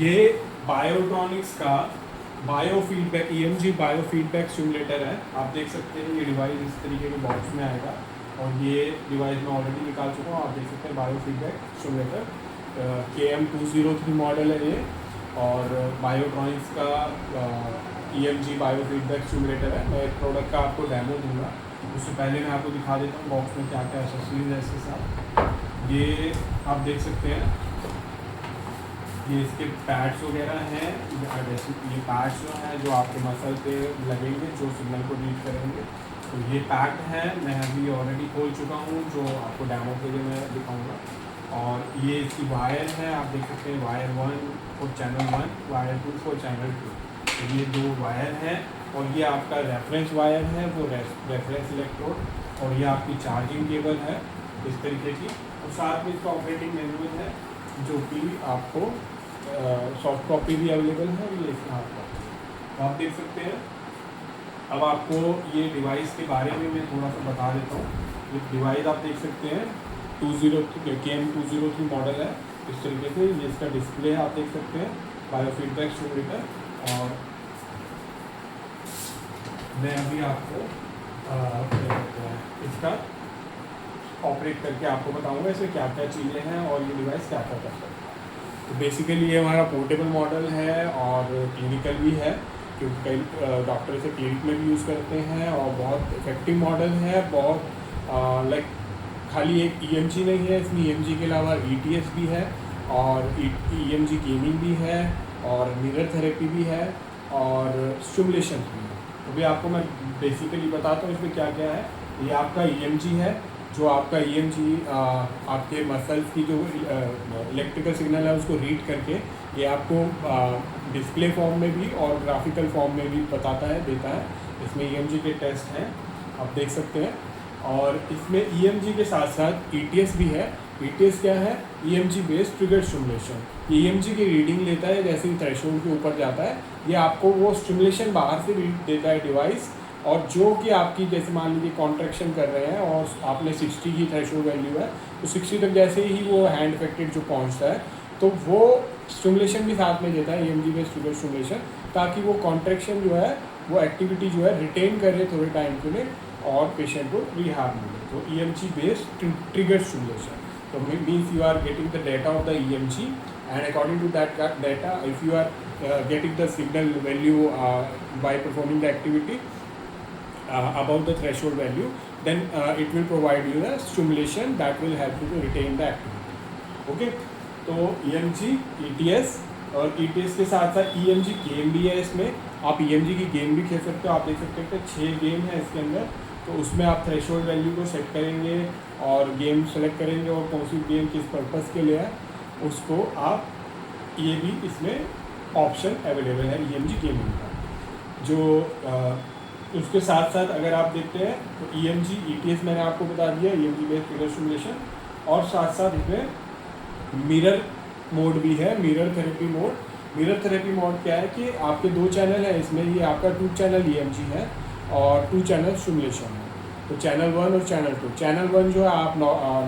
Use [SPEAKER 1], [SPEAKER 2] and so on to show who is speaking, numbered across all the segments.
[SPEAKER 1] ये बायोट्रॉनिक्स का bio feedback EMG bio feedback simulator है। आप देख सकते हैं ये डिवाइस इस तरीके के बॉक्स में आएगा और ये डिवाइस मैं ऑलरेडी निकाल चुका हूँ। आप देख सकते हैं bio feedback simulator KM203 model है ये और बायोट्रॉनिक्स का EMG बायो फीडबैक सिमुलेटर है। मैं एक प्रोडक्ट का आपको डेमो दूंगा, उससे पहले मैं आपको दिखा देता हूँ बॉक्स में क्या क्या एक्सेसरीज है इसके साथ। ये आप देख सकते हैं, ये इसके पैड्स वगैरह हैं। जैसे ये पैड्स जो हैं जो आपके मसल पे लगेंगे, जो सिग्नल को रीड करेंगे, तो ये पैड है। मैं अभी ऑलरेडी खोल चुका हूँ, जो आपको डेमो के लिए मैं दिखाऊंगा। और ये इसकी वायर है, आप देख सकते हैं wire 1 for channel 1, wire 2 for channel 2। तो ये दो वायर हैं और ये आपका रेफरेंस वायर है, वो रेफरेंस इलेक्ट्रोड, और ये आपकी चार्जिंग केबल है इस तरीके की। और साथ में इसका ऑपरेटिंग मैनुअल है जो कि आपको सॉफ्ट कॉपी भी अवेलेबल है, ये इसमें आपका तो आप देख सकते हैं। अब आपको ये डिवाइस के बारे में मैं थोड़ा सा बता देता हूँ। ये डिवाइस आप देख सकते हैं KM203 मॉडल है इस तरीके से। ये इसका डिस्प्ले है, आप देख सकते हैं बायो फीडबैक सिमुलेटर। और मैं अभी आपको इसका ऑपरेट करके आपको बताऊंगा इसमें क्या क्या चीज़ें हैं और ये डिवाइस क्या क्या कर सकता है। तो बेसिकली ये हमारा पोर्टेबल मॉडल है और क्लिनिकल भी है, क्योंकि कई डॉक्टर इसे क्लिनिक में भी यूज़ करते हैं। और बहुत इफेक्टिव मॉडल है, बहुत लाइक खाली एक EMG नहीं है, इसमें EMG के अलावा ETS भी है और EMG गेमिंग भी है और मिरर थेरेपी भी है और स्टिमुलेशन भी है। तो भी आपको मैं बेसिकली बताता हूँ इसमें क्या क्या है। ये आपका EMG है, जो आपका EMG आपके मसल्स की जो इलेक्ट्रिकल सिग्नल है उसको रीड करके ये आपको डिस्प्ले फॉर्म में भी और ग्राफिकल फॉर्म में भी बताता है, देता है। इसमें EMG के टेस्ट हैं, आप देख सकते हैं। और इसमें EMG के साथ साथ ETS भी है। ETS क्या है? EMG based trigger stimulation. EMG की रीडिंग लेता है, जैसे ही थ्रेशोल्ड के ऊपर जाता है ये आपको वो स्टिमुलेशन बाहर से रीड देता है डिवाइस। और जो कि आपकी जैसे मान लीजिए कॉन्ट्रैक्शन कर रहे हैं और आपने 60 की थ्रेशोल्ड वैल्यू है, तो 60 तक जैसे ही वो हैंड इफेक्टेड जो पहुंचता है तो वो स्टिमुलेशन भी साथ में देता है EMG बेस्ड ट्रिगर स्टिमुलेशन, ताकि वो कॉन्ट्रैक्शन जो है वो एक्टिविटी जो है रिटेन करे थोड़े टाइम के लिए और पेशेंट को रिहाब मिले। तो EMG बेस्ड ट्रिगर स्टिमुलेशन तो means you are getting the data of the EMG and according to that data, if you are getting the signal value by performing the activity above the threshold value, then it will provide you the stimulation that will help you to retain the activity. Okay, तो EMG, ETS और ETS के साथ साथ EMG game भी है। इसमें आप EMG की गेम भी खेल सकते हो। आप देख सकते हैं कि 6 गेम है इसके अंदर। तो उसमें आप थ्रेशोल्ड वैल्यू को सेट करेंगे और गेम सेलेक्ट करेंगे और कौन सी गेम किस पर्पज़ के लिए है उसको आप, ये भी इसमें ऑप्शन अवेलेबल है EMG गेमिंग का। जो उसके साथ साथ अगर आप देखते हैं तो EMG ETS मैंने आपको बता दिया, EMG बेस्ड ट्रिगर स्टिमुलेशन। और साथ साथ इसमें मिरर मोड भी है, mirror therapy mode. Mirror therapy mode क्या है कि आपके 2 चैनल है इसमें, ये आपका 2 चैनल EMG है और 2 चैनल स्टिमुलेशन है। तो चैनल 1 और चैनल 2। चैनल 1 जो है आप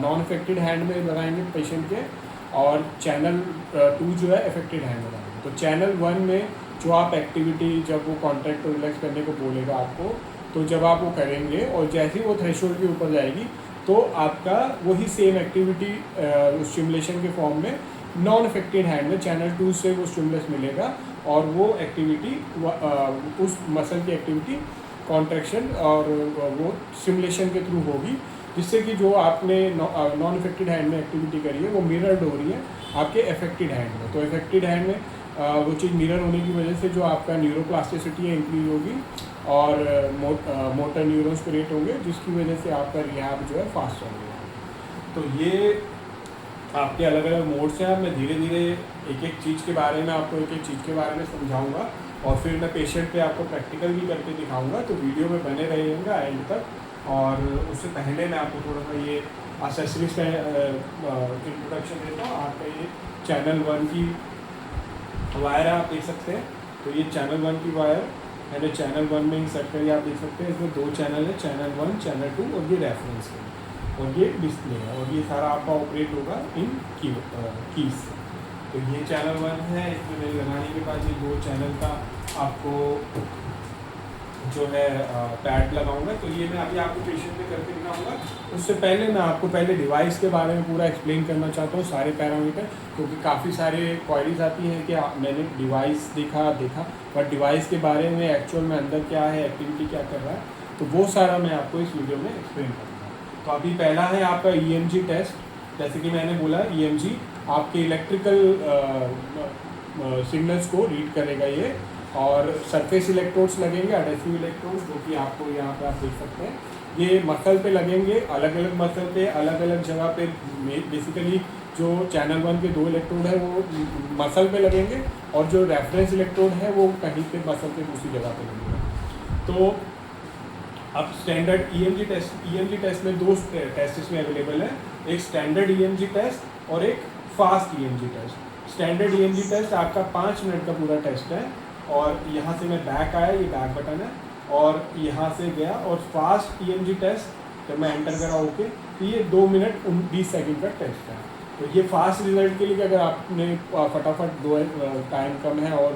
[SPEAKER 1] नॉन इफेक्टेड हैंड में लगाएंगे पेशेंट के, और चैनल 2 जो है इफेक्टेड हैंड में लगाएंगे। तो चैनल 1 में जो आप एक्टिविटी, जब वो कॉन्ट्रैक्ट को रिलैक्स करने को बोलेगा आपको, तो जब आप वो करेंगे और जैसे ही वो थ्रेशोल्ड के ऊपर जाएगी तो आपका वही सेम एक्टिविटी स्टिमुलेशन के फॉर्म में नॉन इफेक्टेड हैंड में चैनल 2 से वो स्टिमुलस मिलेगा और वो एक्टिविटी उस मसल की एक्टिविटी कॉन्ट्रैक्शन और वो स्टिमुलेशन के थ्रू होगी, जिससे कि जो आपने नॉन इफेक्टेड हैंड में एक्टिविटी करी है वो मिरर्ड हो रही है आपके इफेक्टेड हैंड में। तो इफेक्टेड हैंड में वो चीज़ मिरर होने की वजह से जो आपका न्यूरोप्लास्टिसिटी है इंक्रीज होगी और मोटर न्यूरॉन्स क्रिएट होंगे, जिसकी वजह से आपका रिहैब जो है फास्ट होगा। तो ये आपके अलग अलग मोड्स हैं। मैं धीरे धीरे एक एक चीज़ के बारे में आपको एक एक चीज़ के बारे में समझाऊंगा और फिर मैं पेशेंट पे आपको प्रैक्टिकल भी करके दिखाऊंगा। तो वीडियो में बने रहिएगा एंड तक। और उससे पहले मैं आपको थोड़ा सा ये एक्सेसरीज का इंट्रोडक्शन देता हूँ। आपका ये चैनल 1 की वायर है, आप देख सकते हैं। तो ये चैनल 1 की वायर मैंने चैनल 1 में ही सेट करी, आप देख सकते हैं। इसमें 2 चैनल है, चैनल 1 चैनल 2, और ये रेफरेंस है और ये डिस्प्ले है। और ये सारा आपका ऑपरेट होगा इन कीज से। तो ये चैनल 1 है, इसमें मेरे लगाने के बाद ये 2 चैनल का आपको जो है पैड लगाऊंगा। तो ये मैं अभी आपको पेशेंट पे करके दिखाऊंगा। उससे पहले मैं आपको पहले डिवाइस के बारे में पूरा एक्सप्लेन करना चाहता हूँ, सारे पैरामीटर, क्योंकि काफ़ी सारे क्वारीज आती हैं कि मैंने डिवाइस देखा बट डिवाइस के बारे में एक्चुअल में अंदर क्या है, एक्टिविटी क्या कर रहा है, तो वो सारा मैं आपको इस वीडियो में एक्सप्लेन करूँगा। तो अभी पहला है आपका EMG टेस्ट। जैसे कि मैंने बोला, EMG आपके इलेक्ट्रिकल सिग्नल्स को रीड करेगा ये, और सरफेस इलेक्ट्रोड्स लगेंगे, एडेसिव इलेक्ट्रोड्स, जो कि आपको यहाँ पे आप देख सकते हैं। ये मसल पे लगेंगे, अलग अलग मसल पे, अलग अलग जगह पे। बेसिकली जो चैनल 1 के 2 इलेक्ट्रोड है वो मसल पे लगेंगे, और जो रेफरेंस इलेक्ट्रोड है वो कहीं पे मसल पे दूसरी जगह पे लगेंगे। तो अब स्टैंडर्ड EMG टेस्ट में 2 टेस्ट इसमें अवेलेबल है, एक स्टैंडर्ड EMG टेस्ट और एक fast EMG test. Standard EMG test आपका 5 मिनट का पूरा टेस्ट है, और यहाँ से मैं बैक आया, ये बैक बटन है, और यहाँ से गया। और फास्ट EMG टेस्ट जब मैं एंटर करा ओके, तो ये 2 मिनट 20 सेकंड का टेस्ट है। तो ये फास्ट रिजल्ट के लिए अगर आपने फटाफट टाइम कम है और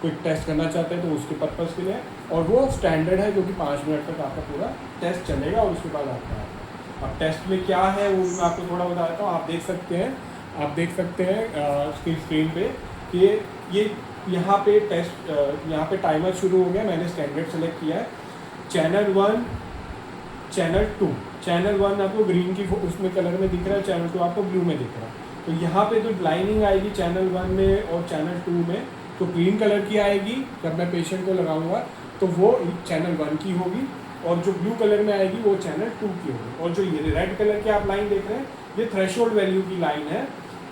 [SPEAKER 1] क्विक टेस्ट करना चाहते हैं तो उसके पर्पज़ के लिए। और वो स्टैंडर्ड है जो कि 5 मिनट तक आपका पूरा टेस्ट चलेगा, और उसके बाद आपका है। अब टेस्ट में क्या है वो मैं आपको थोड़ा बता देता हूँ। आप देख सकते हैं स्क्रीन पे कि ये यहाँ पे टेस्ट, यहाँ पे टाइमर शुरू हो गया। मैंने स्टैंडर्ड सेलेक्ट किया है। चैनल 1, चैनल 2, चैनल 1 आपको ग्रीन की उसमें कलर में दिख रहा है, चैनल 2 आपको ब्लू में दिख रहा है। तो यहाँ पे जो लाइनिंग आएगी चैनल 1 में और चैनल 2 में, तो ग्रीन कलर की आएगी जब मैं पेशेंट को लगाऊंगा, तो वो चैनल 1 की होगी, और जो ब्लू कलर में आएगी वो चैनल 2 की होगी। और जो ये रेड कलर की आप लाइन देख रहे हैं, ये थ्रेशोल्ड वैल्यू की लाइन है।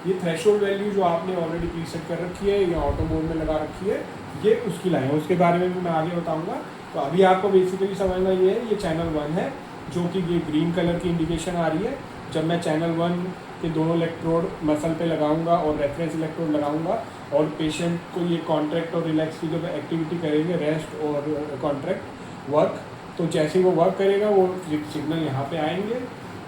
[SPEAKER 1] ये थ्रेशोल्ड वैल्यू जो आपने ऑलरेडी प्रीसेट कर रखी है या ऑटो मोड में लगा रखी है, ये उसकी लाइन है। उसके बारे में भी मैं आगे बताऊंगा। तो अभी आपको बेसिकली समझना ये है, ये चैनल 1 है, जो कि ये ग्रीन कलर की इंडिकेशन आ रही है। जब मैं चैनल 1 के दोनों इलेक्ट्रोड मसल पे लगाऊंगा और रेफरेंस इलेक्ट्रोड लगाऊंगा, और पेशेंट को ये कॉन्ट्रैक्ट और रिलैक्स की जब एक्टिविटी करेंगे, रेस्ट और कॉन्ट्रैक्ट वर्क, तो जैसे ही वो वर्क करेगा वो सिग्नल यहाँ पे आएंगे,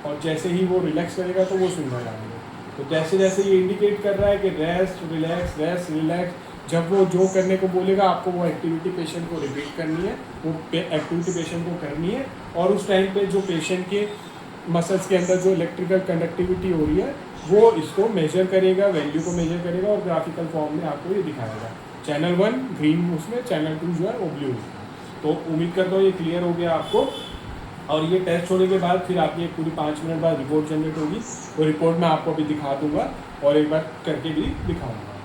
[SPEAKER 1] और जैसे ही वो रिलैक्स करेगा तो वो सिग्नल आएंगे। तो जैसे जैसे ये इंडिकेट कर रहा है कि रेस्ट रिलैक्स, जब वो जो करने को बोलेगा आपको वो एक्टिविटी पेशेंट को रिपीट करनी है, वो एक्टिविटी पेशेंट को करनी है। और उस टाइम पे जो पेशेंट के मसल्स के अंदर जो इलेक्ट्रिकल कंडक्टिविटी हो रही है वो इसको मेजर करेगा, वैल्यू को मेजर करेगा, और ग्राफिकल फॉर्म में आपको ये दिखाएगा। चैनल 1 ग्रीन उसमें, चैनल 2 जो है वो ब्लू उसमें। तो उम्मीद करता हूँ ये क्लियर हो गया आपको। और ये टेस्ट होने के बाद फिर आपकी एक पूरी 5 मिनट बाद रिपोर्ट जनरेट होगी। वो रिपोर्ट मैं आपको अभी दिखा दूंगा, और एक बार करके भी दिखाऊंगा।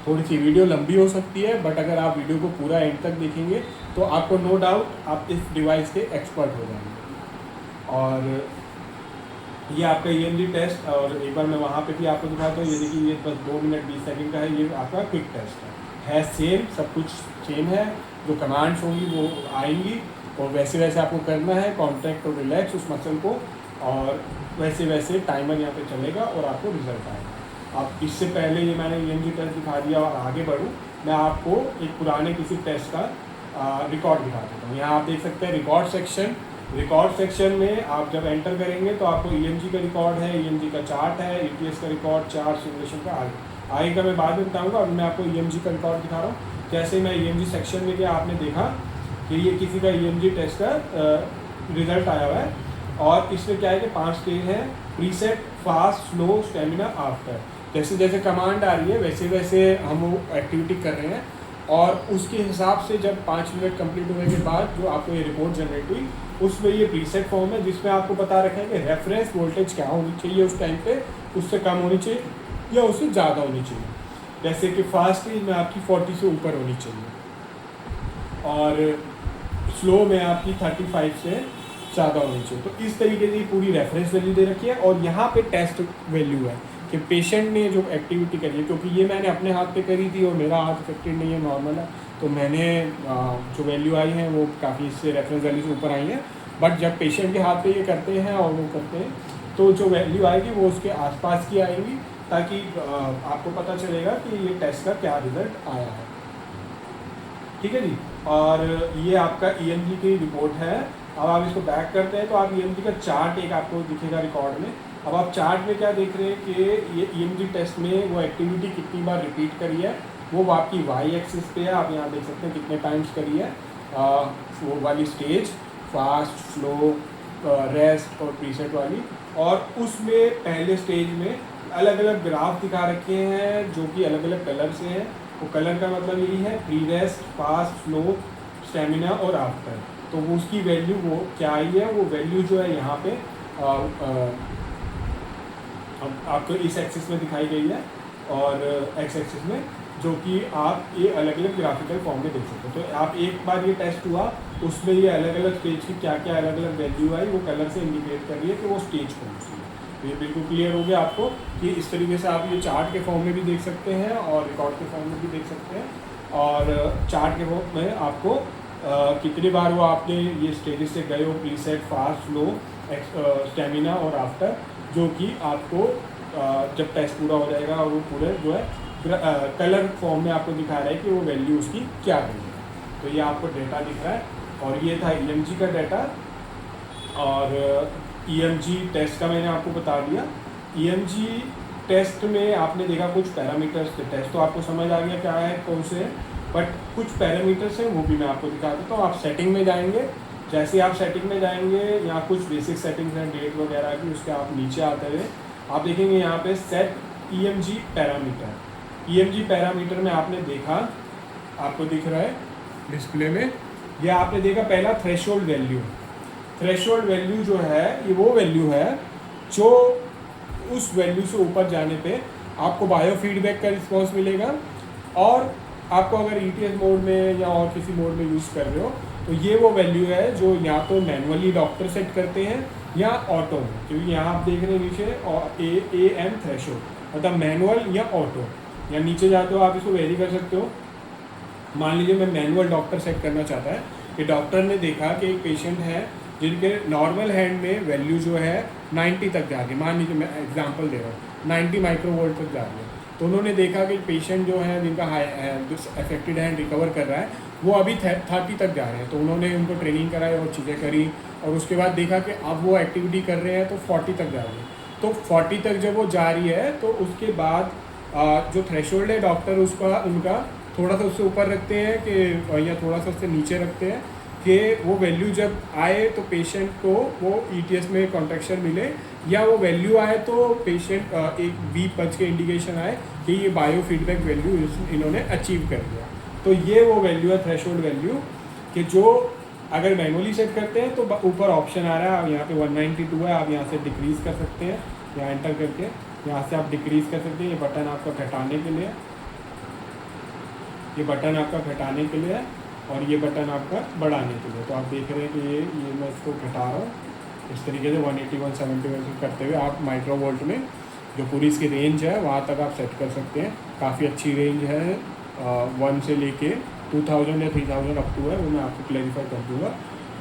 [SPEAKER 1] थोड़ी सी वीडियो लंबी हो सकती है, बट अगर आप वीडियो को पूरा एंड तक देखेंगे तो आपको नो डाउट आप इस डिवाइस के एक्सपर्ट हो जाएंगे। और ये आपका EMG टेस्ट, और एक बार मैं वहाँ पे भी आपको दिखाता हूँ। ये देखिए, ये बस 2 मिनट 20 सेकंड का है। ये आपका क्विक टेस्ट है सेम, सब कुछ सेम है। जो कमांड्स होंगी वो आएंगी, और वैसे वैसे आपको करना है, कॉन्ट्रैक्ट और रिलैक्स उस मसल को, और वैसे वैसे टाइमर यहाँ पे चलेगा और आपको रिजल्ट आएगा। अब इससे पहले ये मैंने EMG टेस्ट दिखा दिया, और आगे बढ़ूँ मैं आपको एक पुराने किसी टेस्ट का रिकॉर्ड दिखा देता हूँ। यहाँ आप देख सकते हैं रिकॉर्ड सेक्शन में आप जब एंटर करेंगे तो आपको EMG का रिकॉर्ड है, EMG का चार्ट है, ETS का रिकॉर्ड, चार्ट सिमुलेशन का आगे का मैं बाद में बताऊँगा। अभी मैं आपको EMG का रिकॉर्ड दिखा रहा हूँ। जैसे मैं EMG सेक्शन में गया, आपने देखा कि ये किसी का EMG टेस्ट का रिजल्ट आया हुआ है, और इसमें क्या है कि 5 स्टेज है: preset, fast, slow, stamina, after. जैसे जैसे कमांड आ रही है वैसे वैसे हम वो एक्टिविटी कर रहे हैं, और उसके हिसाब से जब 5 मिनट कंप्लीट होने के बाद जो आपको ये रिपोर्ट जनरेट हुई, उसमें ये प्रीसेट फॉर्म है जिसमें आपको बता रखा है कि रेफरेंस वोल्टेज क्या होनी चाहिए उस टाइम पे, उससे कम होनी चाहिए या उससे ज़्यादा होनी चाहिए। जैसे कि फास्ट स्टेज में आपकी 40 से ऊपर होनी चाहिए, और स्लो में आपकी 35 से ज़्यादा होनी चाहिए। तो इस तरीके से पूरी रेफरेंस वैल्यू दे रखी है, और यहाँ पे टेस्ट वैल्यू है कि पेशेंट ने जो एक्टिविटी करी है, क्योंकि ये मैंने अपने हाथ पे करी थी और मेरा हाथ इफेक्टेड नहीं है, नॉर्मल है, तो मैंने जो वैल्यू आई है वो काफ़ी इससे रेफरेंस वैल्यू से ऊपर आई है। बट जब पेशेंट के हाथ पे ये करते हैं और वो करते हैं, तो जो वैल्यू आएगी वो उसके आसपास की आएगी, ताकि आपको पता चलेगा कि ये टेस्ट का क्या रिजल्ट आया है। ठीक है जी। और ये आपका EMG की रिपोर्ट है। अब आप इसको बैक करते हैं तो आप EMG का चार्ट एक आपको दिखेगा रिकॉर्ड में, अब आप चार्ट में क्या देख रहे हैं कि ये ईएमजी टेस्ट में वो एक्टिविटी कितनी बार रिपीट करी है, वो आपकी वाई एक्सिस पे है। आप यहाँ देख सकते हैं कितने टाइम्स करी है वो वाली स्टेज, फास्ट, स्लो, रेस्ट और प्रीसेट वाली। और उसमें पहले स्टेज में अलग अलग ग्राफ दिखा रखे हैं जो कि अलग अलग कलर से हैं। वो कलर का मतलब यही है, pre rest, fast, slow, stamina और आफ्टर। तो वो उसकी वैल्यू वो क्या आई है, वो वैल्यू जो है यहाँ पे अब आपको इस एक्सिस में दिखाई गई है और एक्स एक्सिस में, जो कि आप ये अलग अलग ग्राफिकल फॉर्म में देख सकते हो। तो आप एक बार ये टेस्ट हुआ, उसमें ये अलग अलग स्टेज की क्या क्या अलग अलग वैल्यू आई, वो कलर से इंडिकेट कर रही है कि वो स्टेज कौन सी है। तो ये बिल्कुल क्लियर हो गया आपको कि इस तरीके से आप ये चार्ट के फॉर्म में भी देख सकते हैं और रिकॉर्ड के फॉर्म में भी देख सकते हैं। और चार्ट के फॉर्म में आपको कितनी बार वो आपने ये स्टेजेस से गए हो, प्रीसेट, फास्ट, स्लो, स्टेमिना और आफ्टर, जो कि आपको जब टेस्ट पूरा हो जाएगा और वो पूरे जो है कलर फॉर्म में आपको दिखा रहा है कि वो वैल्यू उसकी क्या गई है। तो ये आपको डेटा दिख रहा है और ये था ईएमजी का डेटा। और ईएमजी टेस्ट का मैंने आपको बता दिया। ईएमजी टेस्ट में आपने देखा कुछ पैरामीटर्स थे, टेस्ट तो आपको समझ आ गया क्या है, कौन से हैं, बट कुछ पैरामीटर्स हैं वो भी मैं आपको दिखा देता हूँ। आप सेटिंग में जाएंगे, जैसे आप सेटिंग में जाएंगे यहाँ कुछ बेसिक सेटिंग्स हैं डेट वगैरह की, उसके आप नीचे आते हुए आप देखेंगे यहाँ पे set EMG parameter. EMG parameter में आपने देखा, आपको दिख रहा है डिस्प्ले में, यह आपने देखा पहला थ्रेशोल्ड वैल्यू। थ्रेशोल्ड वैल्यू जो है ये वो वैल्यू है जो उस वैल्यू से ऊपर जाने पे आपको बायो फीडबैक का रिस्पॉन्स मिलेगा। और आपको अगर ईटीएस मोड में या और किसी मोड में यूज़ कर रहे हो तो ये वो वैल्यू है जो या तो मैनुअली डॉक्टर सेट करते हैं या ऑटो में, क्योंकि यहाँ आप देख रहे हैं नीचे और AM थ्रेशोल्ड, मतलब मैनुअल या ऑटो, या नीचे जाते हो आप इसको वेरी कर सकते हो। मान लीजिए मैं मैनुअल डॉक्टर सेट करना चाहता है कि डॉक्टर ने देखा कि एक पेशेंट है जिनके नॉर्मल हैंड में वैल्यू जो है 90 तक जा रही है, मान लीजिए मैं एग्जांपल दे रहा हूँ 90 माइक्रोवोल्ट तक जा रही है। तो उन्होंने देखा कि पेशेंट जो है जिनका अफेक्टेड हैंड रिकवर कर रहा है वो अभी 30 तक जा रहे हैं। तो उन्होंने उनको ट्रेनिंग कराई और चीज़ें करी और उसके बाद देखा कि अब वो एक्टिविटी कर रहे हैं तो 40 तक जा रही है। तो 40 तक जब वो जा रही है तो उसके बाद जो थ्रेशोल्ड है डॉक्टर उसका उनका थोड़ा सा उससे ऊपर रखते हैं कि या थोड़ा सा उससे नीचे रखते हैं कि वो वैल्यू जब आए तो पेशेंट को वो ईटीएस में कॉन्ट्रैक्शन मिले, या वो वैल्यू आए तो पेशेंट एक बीप बज के इंडिकेशन आए कि ये बायो फीडबैक वैल्यू इन्होंने अचीव कर लिया। तो ये वो वैल्यू है थ्रेशोल्ड वैल्यू कि जो अगर मैनुअली सेट करते हैं तो ऊपर ऑप्शन आ रहा है, अब यहाँ पे 192 है, आप यहाँ से डिक्रीज़ कर सकते हैं, यहाँ एंटर करके यहाँ से आप डिक्रीज़ कर सकते हैं। ये बटन आपका घटाने के लिए, ये बटन आपका घटाने के लिए है और ये बटन आपका बढ़ाने के लिए। तो आप देख रहे हैं कि ये मैं इसको घटा रहा हूँ इस तरीके से 180 170 करते हुए आप माइक्रोवोल्ट में जो पूरी इसकी रेंज है वहाँ तक आप सेट कर सकते हैं। काफ़ी अच्छी रेंज है, 1 से लेके 2000 या 3000 अप टू है, वो मैं आपको क्लैरिफाई कर दूँगा।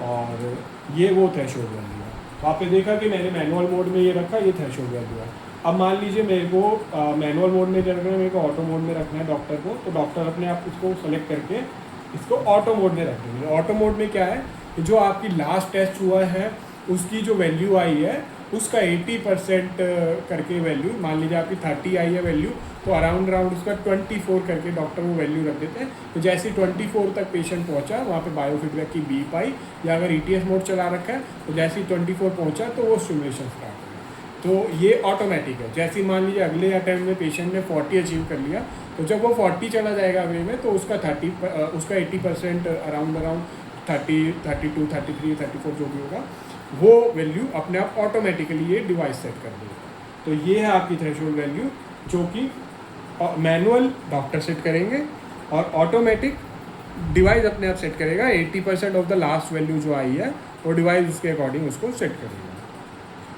[SPEAKER 1] और ये वो थ्रेशोल्ड वैल्यू है। तो आपने देखा कि मैंने मैनुअल मोड में ये रखा, ये थ्रेशोल्ड वैल्यू है। अब मान लीजिए मेरे को मैनुअल मोड में रखना है, मेरे को ऑटो मोड में रखना है डॉक्टर को, तो डॉक्टर अपने आप इसको सेलेक्ट करके इसको ऑटो मोड में रख देंगे। ऑटो मोड में क्या है कि जो आपकी लास्ट टेस्ट हुआ है उसकी जो वैल्यू आई है उसका 80% करके वैल्यू, मान लीजिए आपकी 30 आई है वैल्यू, तो अराउंड उसका 24 करके डॉक्टर वो वैल्यू रख देते हैं। तो जैसे 24 तक पेशेंट पहुंचा वहाँ पे बायो फीडबैक की बीप आई, या अगर ईटीएस मोड चला रखा है तो जैसे ही 24 पहुंचा तो वो स्टिमुलेशन स्टार्ट हो। तो ये ऑटोमेटिक है। जैसे मान लीजिए अगले अटेम्प्ट में पेशेंट ने 40 अचीव कर लिया, तो जब वो 40 चला जाएगा वे में तो उसका 80% अराउंड 30, 32, 33, 34 जो भी होगा वो वैल्यू अपने आप ऑटोमेटिकली ये डिवाइस सेट कर देगा। तो ये है आपकी थ्रेशोल्ड वैल्यू जो कि मैनुअल डॉक्टर सेट करेंगे और ऑटोमेटिक डिवाइस अपने आप सेट करेगा। 80% ऑफ द लास्ट वैल्यू जो आई है वो डिवाइस उसके अकॉर्डिंग उसको सेट करेगा।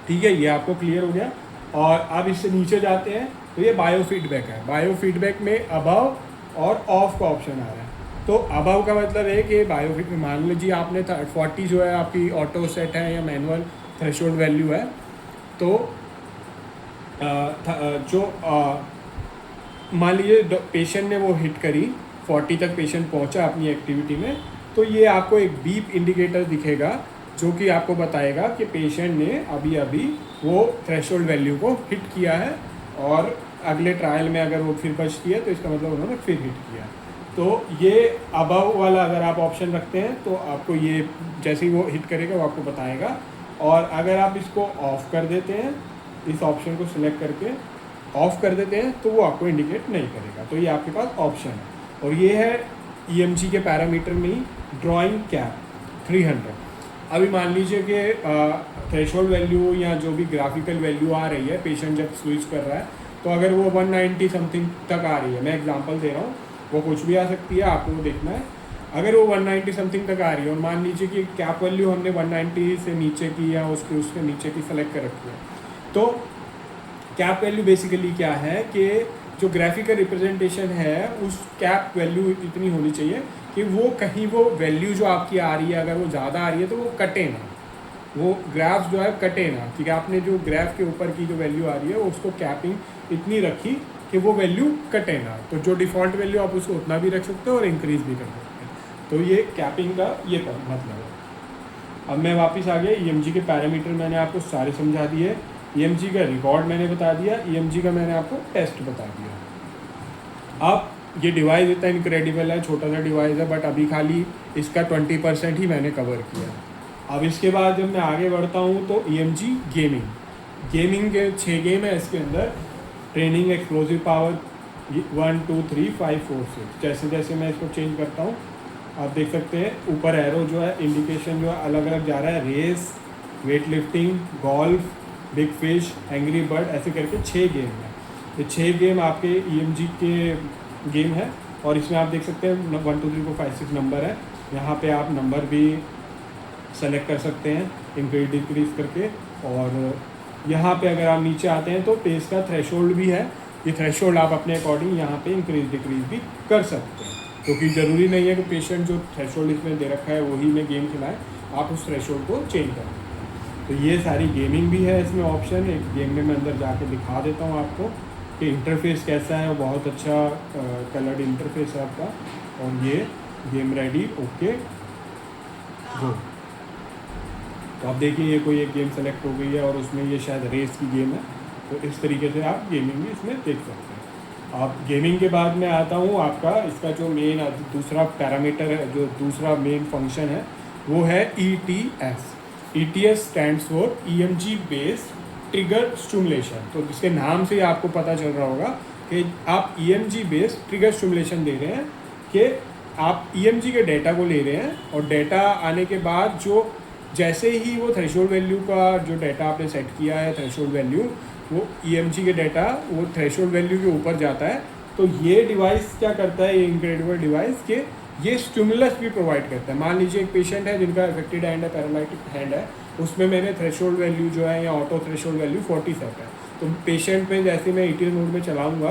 [SPEAKER 1] ठीक है, ये आपको क्लियर हो गया। और अब इससे नीचे जाते हैं तो ये बायो फीडबैक है। बायो फीडबैक में अबव और ऑफ का ऑप्शन आ रहा है। तो अबव का मतलब है कि बायो फीडबैक, मान लीजिए आपने 40 जो है आपकी ऑटो सेट है या मैनुअल थ्रेशोल्ड वैल्यू है, तो जो मान लीजिए पेशेंट ने वो हिट करी, 40 तक पेशेंट पहुंचा अपनी एक्टिविटी में, तो ये आपको एक बीप इंडिकेटर दिखेगा जो कि आपको बताएगा कि पेशेंट ने अभी वो थ्रेशोल्ड वैल्यू को हिट किया है, और अगले ट्रायल में अगर वो फिर बचती है तो इसका मतलब उन्होंने फिर हिट किया। तो ये अबव वाला अगर आप ऑप्शन रखते हैं तो आपको ये जैसे ही वो हिट करेगा वो आपको बताएगा, और अगर आप इसको ऑफ़ कर देते हैं, इस ऑप्शन को सिलेक्ट करके ऑफ़ कर देते हैं, तो वो आपको इंडिकेट नहीं करेगा। तो ये आपके पास ऑप्शन है। और ये है EMG के पैरामीटर में ही ड्राइंग कैप 300। अभी मान लीजिए कि थ्रेशोल्ड वैल्यू या जो भी ग्राफिकल वैल्यू आ रही है, पेशेंट जब स्विच कर रहा है, तो अगर वो 190 समथिंग तक आ रही है, मैं एग्जांपल दे रहा हूँ, वो कुछ भी आ सकती है, आपको वो देखना है। अगर वो 190 समथिंग तक आ रही है और मान लीजिए कि कैप वैल्यू हमने 190 से नीचे की या उसके नीचे की सेलेक्ट कर रखी है, तो कैप वैल्यू बेसिकली क्या है कि जो ग्राफिकल रिप्रेजेंटेशन है उस कैप वैल्यू इतनी होनी चाहिए कि वो कहीं वो वैल्यू जो आपकी आ रही है, अगर वो ज़्यादा आ रही है तो वो कटे ना, वो ग्राफ जो है कटे ना, क्योंकि आपने जो ग्राफ के ऊपर की जो वैल्यू आ रही है उसको कैपिंग इतनी रखी कि वो वैल्यू कटे ना। तो जो डिफ़ॉल्ट वैल्यू आप उसको उतना भी रख सकते हो और इंक्रीज़ भी कर सकते हैं। तो ये कैपिंग का ये मतलब है। अब मैं वापस आ गया, EMG के पैरामीटर मैंने आपको सारे समझा दिए, EMG का रिकॉर्ड मैंने बता दिया, EMG का मैंने आपको टेस्ट बता दिया। अब ये डिवाइस इतना इनक्रेडिबल है, छोटा सा डिवाइस है, बट अभी खाली इसका 20% ही मैंने कवर किया। अब इसके बाद जब मैं आगे बढ़ता हूँ तो EMG गेमिंग के 6 गेम है इसके अंदर। Training, explosive power 1 2 3 5 4 6। जैसे जैसे मैं इसको चेंज करता हूँ आप देख सकते हैं ऊपर एरो जो है इंडिकेशन जो है अलग अलग जा रहा है। Race, weight lifting, golf, big fish, angry bird, ऐसे करके 6 गेम है। ये 6 गेम आपके EMG के गेम है, और इसमें आप देख सकते हैं 1 2 3 4 5 6 नंबर है। यहाँ पे आप नंबर भी सेलेक्ट कर सकते हैं इंक्रीज डिक्रीज करके। और यहाँ पे अगर आप नीचे आते हैं तो पेस का थ्रेशोल्ड भी है। ये थ्रेशोल्ड आप अपने अकॉर्डिंग यहाँ पे इंक्रीज डिक्रीज भी कर सकते हैं, क्योंकि ज़रूरी नहीं है कि पेशेंट जो थ्रेशोल्ड इसमें दे रखा है वही में गेम खिलाएं, आप उस थ्रेशोल्ड को चेंज करें। तो ये सारी गेमिंग भी है इसमें ऑप्शन। एक गेम में मैं अंदर जाके दिखा देता हूँ आपको कि इंटरफेस कैसा है। बहुत अच्छा कलर्ड इंटरफेस है आपका। और ये गेम रेडी, ओके गो। तो आप देखिए ये कोई एक गेम सेलेक्ट हो गई है और उसमें ये शायद रेस की गेम है। तो इस तरीके से आप गेमिंग भी इसमें देख सकते हैं। आप गेमिंग के बाद में आता हूँ आपका इसका जो मेन दूसरा पैरामीटर है, जो दूसरा मेन फंक्शन है वो है ETS। ETS stands for EMG based trigger stimulation. तो इसके नाम से आपको पता चल रहा होगा कि आप EMG बेस्ड ट्रिगर स्टिमुलेशन दे रहे हैं, कि आप EMG के डेटा को ले रहे हैं, और डेटा आने के बाद जो जैसे ही वो थ्रेशोल्ड वैल्यू का जो डेटा आपने सेट किया है, थ्रेशोल्ड वैल्यू, वो EMG के डेटा वो थ्रेशोल्ड वैल्यू के ऊपर जाता है। तो ये डिवाइस क्या करता है, ये इनक्रेडिबल डिवाइस, के ये स्टिमुलस भी प्रोवाइड करता है। मान लीजिए एक पेशेंट है जिनका अफेक्टेड हैंड है, पैरालाइटिक हैंड है, उसमें मैंने थ्रेशोल्ड वैल्यू जो है या ऑटो थ्रेशोल्ड वैल्यू 40 सेट है। तो पेशेंट पे जैसे मैं ETS मोड में चलाऊँगा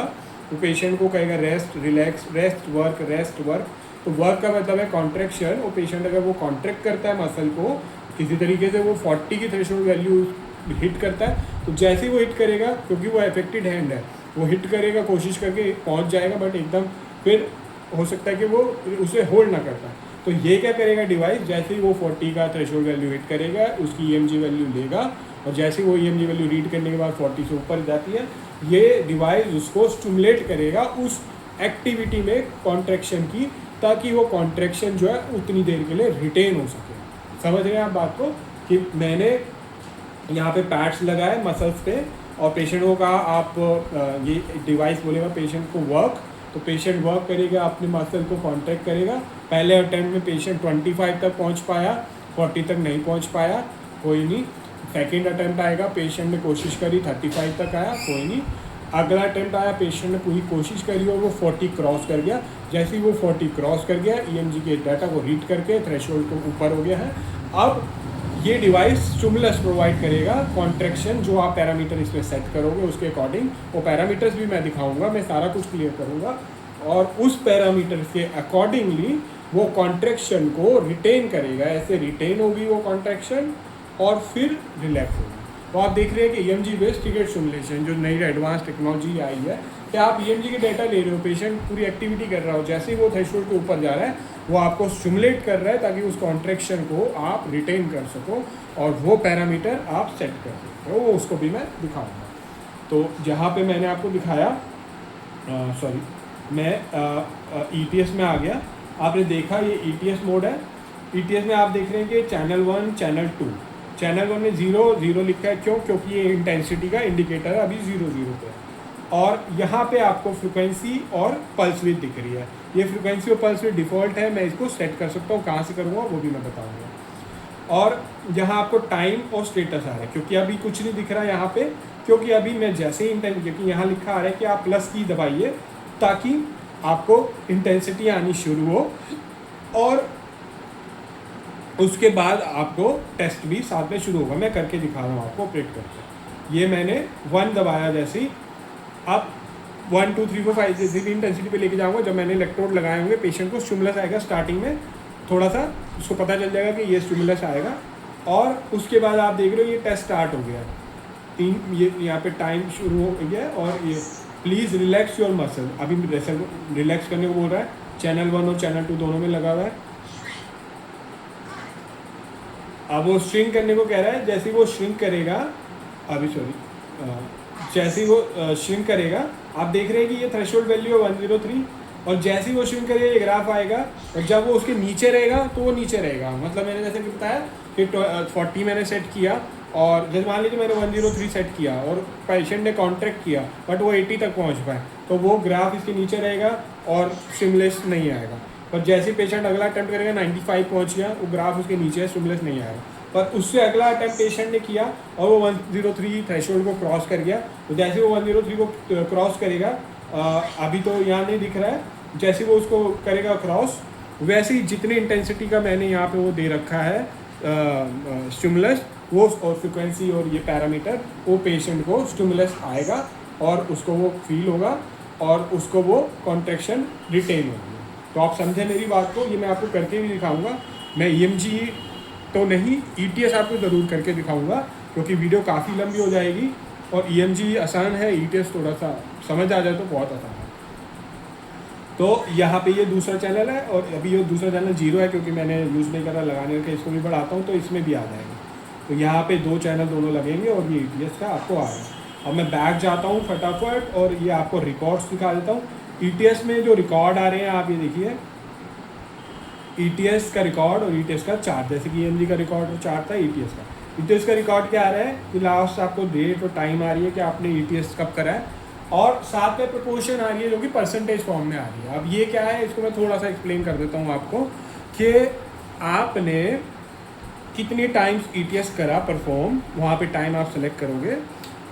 [SPEAKER 1] तो पेशेंट को कहेगा rest, relax, rest, work, rest, work. तो वर्क का मतलब है कॉन्ट्रैक्शन। और पेशेंट अगर वो कॉन्ट्रैक्ट करता है मसल को किसी तरीके से, वो 40 की थ्रेशोल्ड वैल्यू हिट करता है, तो जैसे ही वो हिट करेगा, क्योंकि वो अफेक्टेड हैंड है, वो हिट करेगा, कोशिश करके पहुंच जाएगा, बट एकदम फिर हो सकता है कि वो उसे होल्ड ना करता। तो ये क्या करेगा डिवाइस, जैसे ही वो 40 का थ्रेशोल्ड वैल्यू हिट करेगा उसकी EMG वैल्यू लेगा, और जैसे ही वो EMG वैल्यू रीड करने के बाद 40 से ऊपर जाती है, ये डिवाइस उसको स्टिमुलेट करेगा उस एक्टिविटी में कॉन्ट्रैक्शन की, ताकि वो कॉन्ट्रैक्शन जो है उतनी देर के लिए रिटेन हो सके। समझ रहे हैं आप बात को, कि मैंने यहाँ पे पैड्स लगाए मसल्स पे, और पेशेंट को कहा आप ये डिवाइस बोलेगा पेशेंट को वर्क, तो पेशेंट वर्क करेगा, अपने मसल को कॉन्ट्रैक्ट करेगा। पहले अटेम्प्ट में पेशेंट 25 तक पहुँच पाया, 40 तक नहीं पहुँच पाया, कोई नहीं। सेकेंड अटेम्प्ट आएगा, पेशेंट ने कोशिश करी, 35 तक आया, कोई नहीं। अगला अटेम्प्ट आया, पेशेंट ने पूरी कोशिश करी और वो 40 क्रॉस कर गया। जैसे ही वो 40 क्रॉस कर गया, EMG के डाटा को रीड करके थ्रेशोल्ड को ऊपर हो गया है। अब ये डिवाइस स्टिमुलस प्रोवाइड करेगा, कॉन्ट्रैक्शन जो आप पैरामीटर इसमें सेट करोगे उसके अकॉर्डिंग, वो पैरामीटर्स भी मैं दिखाऊंगा, मैं सारा कुछ क्लियर करूंगा, और उस पैरामीटर के अकॉर्डिंगली वो कॉन्ट्रैक्शन को रिटेन करेगा। ऐसे रिटेन होगी वो कॉन्ट्रैक्शन और फिर रिलैक्स होगी। तो आप देख रहे हैं कि EMG बेस्ड ट्रिगर स्टिमुलेशन जो नई एडवांस टेक्नोलॉजी आई है, कि आप EMG के डेटा ले रहे हो, पेशेंट पूरी एक्टिविटी कर रहा हो, जैसे ही वो थ्रेशोल्ड के ऊपर जा रहा है वो आपको स्टिमुलेट कर रहा है ताकि उस कॉन्ट्रैक्शन को आप रिटेन कर सको और वो पैरामीटर आप सेट कर सकते हो। वो उसको भी मैं दिखाऊंगा। तो जहाँ पे मैंने आपको दिखाया, मैं ETS में आ गया। आपने देखा ये ETS मोड है। ETS में आप देख रहे हैं कि चैनल 1 चैनल 2, चैनल 1 में 0 लिखा है, क्यों? क्योंकि ये इंटेंसिटी का इंडिकेटर है, अभी 0 पे है। और यहाँ पे आपको फ्रिक्वेंसी और पल्स विड्थ दिख रही है। ये फ्रिक्वेंसी और पल्स विड्थ डिफ़ॉल्ट है, मैं इसको सेट कर सकता हूँ। कहाँ से करूँगा वो भी मैं बताऊँगा। और यहाँ आपको टाइम और स्टेटस आ रहा है, क्योंकि अभी कुछ नहीं दिख रहा है यहाँ पे, क्योंकि अभी मैं जैसे ही क्योंकि यहाँ लिखा आ रहा है कि आप प्लस की दबाइए ताकि आपको इंटेंसिटी आनी शुरू हो, और उसके बाद आपको टेस्ट भी साथ में शुरू होगा। मैं करके दिखा रहा हूँ आपको ऑपरेट करके। ये मैंने 1 दबाया, जैसे ही अब 1 2 3 4 5 जैसे इंटेंसिटी पे लेके जाऊँगा। जब मैंने इलेक्ट्रोड लगाए होंगे, पेशेंट को स्टिमुलस आएगा स्टार्टिंग में, थोड़ा सा उसको पता चल जाएगा कि ये स्टिमुलस आएगा। और उसके बाद आप देख रहे हो ये टेस्ट स्टार्ट हो गया। 3 ये यहाँ पे टाइम शुरू हो गया। और ये प्लीज़ रिलैक्स योर मसल, अभी रिलैक्स करने को बोल रहा है। चैनल 1 और चैनल 2 दोनों में लगा हुआ है। अब वो श्रिंक करने को कह रहा है। जैसे ही वो श्रिंक करेगा, जैसे ही वो श्रिंक करेगा, आप देख रहे हैं कि ये थ्रेशोल्ड वैल्यू है 103, और जैसे ही वो श्रिंक करेगा ये ग्राफ आएगा, और जब वो उसके नीचे रहेगा तो वो नीचे रहेगा। मतलब मैंने जैसे कि बताया कि 40 मैंने सेट किया, और जैसे मान लीजिए मैंने 103 सेट किया और पेशेंट ने कॉन्ट्रैक्ट किया बट वो 80 तक पहुंच पाए, तो वो ग्राफ इसके नीचे रहेगा और स्टिमुलस नहीं आएगा। और जैसे पेशेंट अगला अटैम्प्ट करेगा 95 पहुंच गया, वो ग्राफ उसके नीचे है, स्टिमुलस नहीं आएगा। पर उससे अगला अटैम्प्ट पेशेंट ने किया और वो 103 थ्रेशोल्ड को क्रॉस कर गया, तो जैसे वो 103 को क्रॉस करेगा, अभी तो यहाँ नहीं दिख रहा है, जैसे वो उसको करेगा क्रॉस, वैसे ही जितनी इंटेंसिटी का मैंने यहाँ पे वो दे रखा है स्टिमुलस, वो और फ्रिक्वेंसी और ये पैरामीटर, वो पेशेंट को स्टिमुलस आएगा और उसको वो फील होगा और उसको वो कॉन्ट्रैक्शन रिटेन होगी। तो आप समझे मेरी बात को। ये मैं आपको करके भी दिखाऊंगा। मैं EMG तो नहीं, ETS आपको ज़रूर करके दिखाऊंगा, क्योंकि वीडियो काफ़ी लंबी हो जाएगी। और EMG आसान है, ETS थोड़ा सा समझ आ जाए तो बहुत आसान है। तो यहाँ पे ये दूसरा चैनल है, और अभी ये दूसरा चैनल 0 है क्योंकि मैंने यूज़ नहीं करा। लगाने के इसको भी बढ़ाता हूँ तो इसमें भी आ जाएगा। तो यहाँ पे 2 चैनल दोनों लगेंगे, और ये ETS का आपको आ रहा है। अब मैं बैक जाता हूँ फटाफट, और ये आपको रिकॉर्ड्स दिखा देता हूँ। ETS में जो रिकॉर्ड आ रहे हैं आप ये देखिए, ETS का रिकॉर्ड और ETS का चार्ट, जैसे कि EMG का रिकॉर्ड और चार्ट था, ETS का रिकॉर्ड क्या आ रहा है कि लास्ट आपको डेट और टाइम आ रही है कि आपने ETS कब करा है, और साथ में प्रपोर्शन आ रही है जो कि परसेंटेज फॉर्म में आ रही है। अब ये क्या है, इसको मैं थोड़ा सा एक्सप्लेन कर देता हूँ आपको कि आपने कितनी टाइम्स ETS करा परफॉर्म। वहाँ पे टाइम आप सेलेक्ट करोगे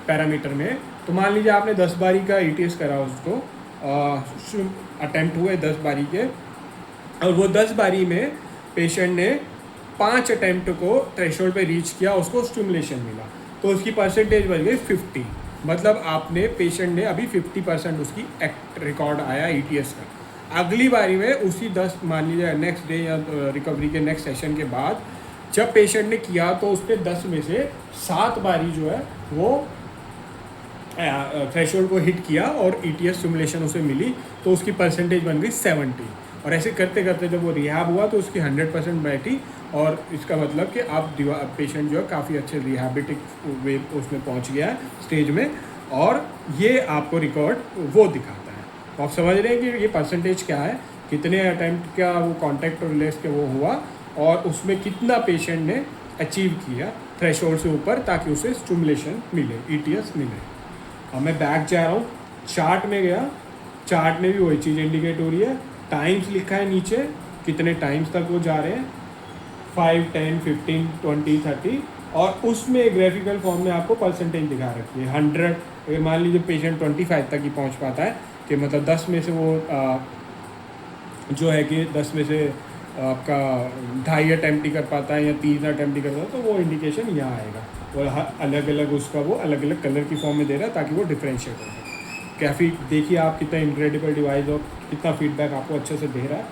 [SPEAKER 1] पैरामीटर में। तो मान लीजिए आपने 10 बारी का ETS करा, उसको अटैम्प्ट हुए 10 बारी के, और वो 10 बारी में पेशेंट ने 5 अटैम्प्ट को थ्रेशोल्ड पे रीच किया, उसको स्टिमुलेशन मिला, तो उसकी परसेंटेज बन गई 50। मतलब आपने पेशेंट ने अभी 50% उसकी रिकॉर्ड आया ETS का। अगली बारी में उसी 10, मान लीजिए नेक्स्ट डे या रिकवरी के नेक्स्ट सेशन के बाद जब पेशेंट ने किया, तो उसने 10 में से 7 बारी जो है वो थ्रेशोल्ड को हिट किया और ETS स्टिमुलेशन उसे मिली, तो उसकी परसेंटेज बन गई 70। और ऐसे करते करते जब वो रिहैब हुआ तो उसकी 100% बैठी, और इसका मतलब कि आप पेशेंट जो है काफ़ी अच्छे रिहैबिलिटिक वे उसमें पहुंच गया है स्टेज में। और ये आपको रिकॉर्ड वो दिखाता है। तो आप समझ रहे हैं कि ये परसेंटेज क्या है, कितने अटैम्प्ट का वो कॉन्टैक्ट और रिलेक्स के वो हुआ, और उसमें कितना पेशेंट ने अचीव किया थ्रेशोल्ड से ऊपर ताकि उसे स्टिमुलेशन मिले, ETS मिले। अब मैं बैक जा रहा हूँ, चार्ट में गया, चार्ट में भी वही चीज़ इंडिकेट हो रही है। टाइम्स लिखा है नीचे, कितने टाइम्स तक वो जा रहे हैं, 5 10 15 20 30, और उसमें ग्राफिकल फॉर्म में आपको परसेंटेज दिखा रखी है 100। अगर मान लीजिए पेशेंट 25 तक ही पहुंच पाता है, कि मतलब 10 में से वो जो है कि 10 में से आपका 2.5 अटैम्प्ट ही कर पाता है या 3 अटैम्प्ट ही कर पाता है, तो वो इंडिकेशन यहाँ आएगा। और अलग अलग उसका वो अलग अलग कलर की फॉर्म में दे रहा है ताकि वो डिफ्रेंशिएट हो सके। काफ़ी देखिए आप कितना इनक्रेडिबल डिवाइस और कितना फीडबैक आपको अच्छे से दे रहा है।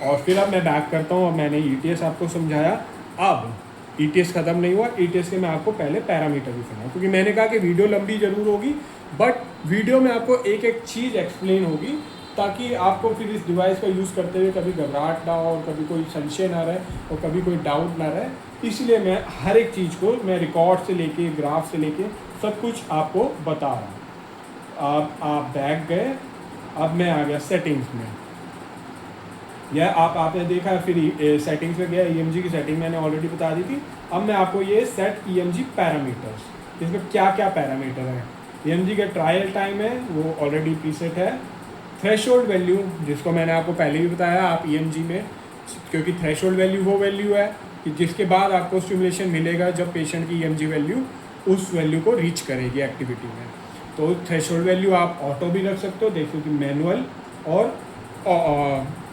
[SPEAKER 1] और फिर अब मैं बैक करता हूँ, अब मैंने ETS आपको समझाया। अब ETS ख़त्म नहीं हुआ, ETS के मैं आपको पहले पैरामीटर भी सुनाऊँ, क्योंकि मैंने कहा कि वीडियो लंबी ज़रूर होगी बट वीडियो में आपको एक एक चीज़ एक्सप्लेन होगी, ताकि आपको फिर इस डिवाइस का यूज़ करते हुए कभी घबराहट ना हो और कभी कोई संशय ना रहे और कभी कोई डाउट ना रहे। इसलिए मैं हर एक चीज़ को मैं रिकॉर्ड से लेके ग्राफ से लेके सब कुछ आपको बता रहा हूँ। अब आप बैक गए, अब मैं आ गया सेटिंग्स में। यह आपने देखा, फिर सेटिंग्स में गया, EMG की सेटिंग मैंने ऑलरेडी बता दी थी। अब मैं आपको ये सेट EMG पैरामीटर्स, इसमें क्या क्या पैरामीटर हैं। EMG का ट्रायल टाइम है वो ऑलरेडी प्रीसेट है। थ्रेशोल्ड वैल्यू, जिसको मैंने आपको पहले भी बताया, आप EMG में, क्योंकि थ्रेशोल्ड वैल्यू वो वैल्यू है कि जिसके बाद आपको स्टिमुलेशन मिलेगा जब पेशेंट की EMG वैल्यू उस वैल्यू को रीच करेगी एक्टिविटी में। तो थ्रेशोल्ड वैल्यू आप ऑटो भी रख सकते हो, देखो कि मैनुअल और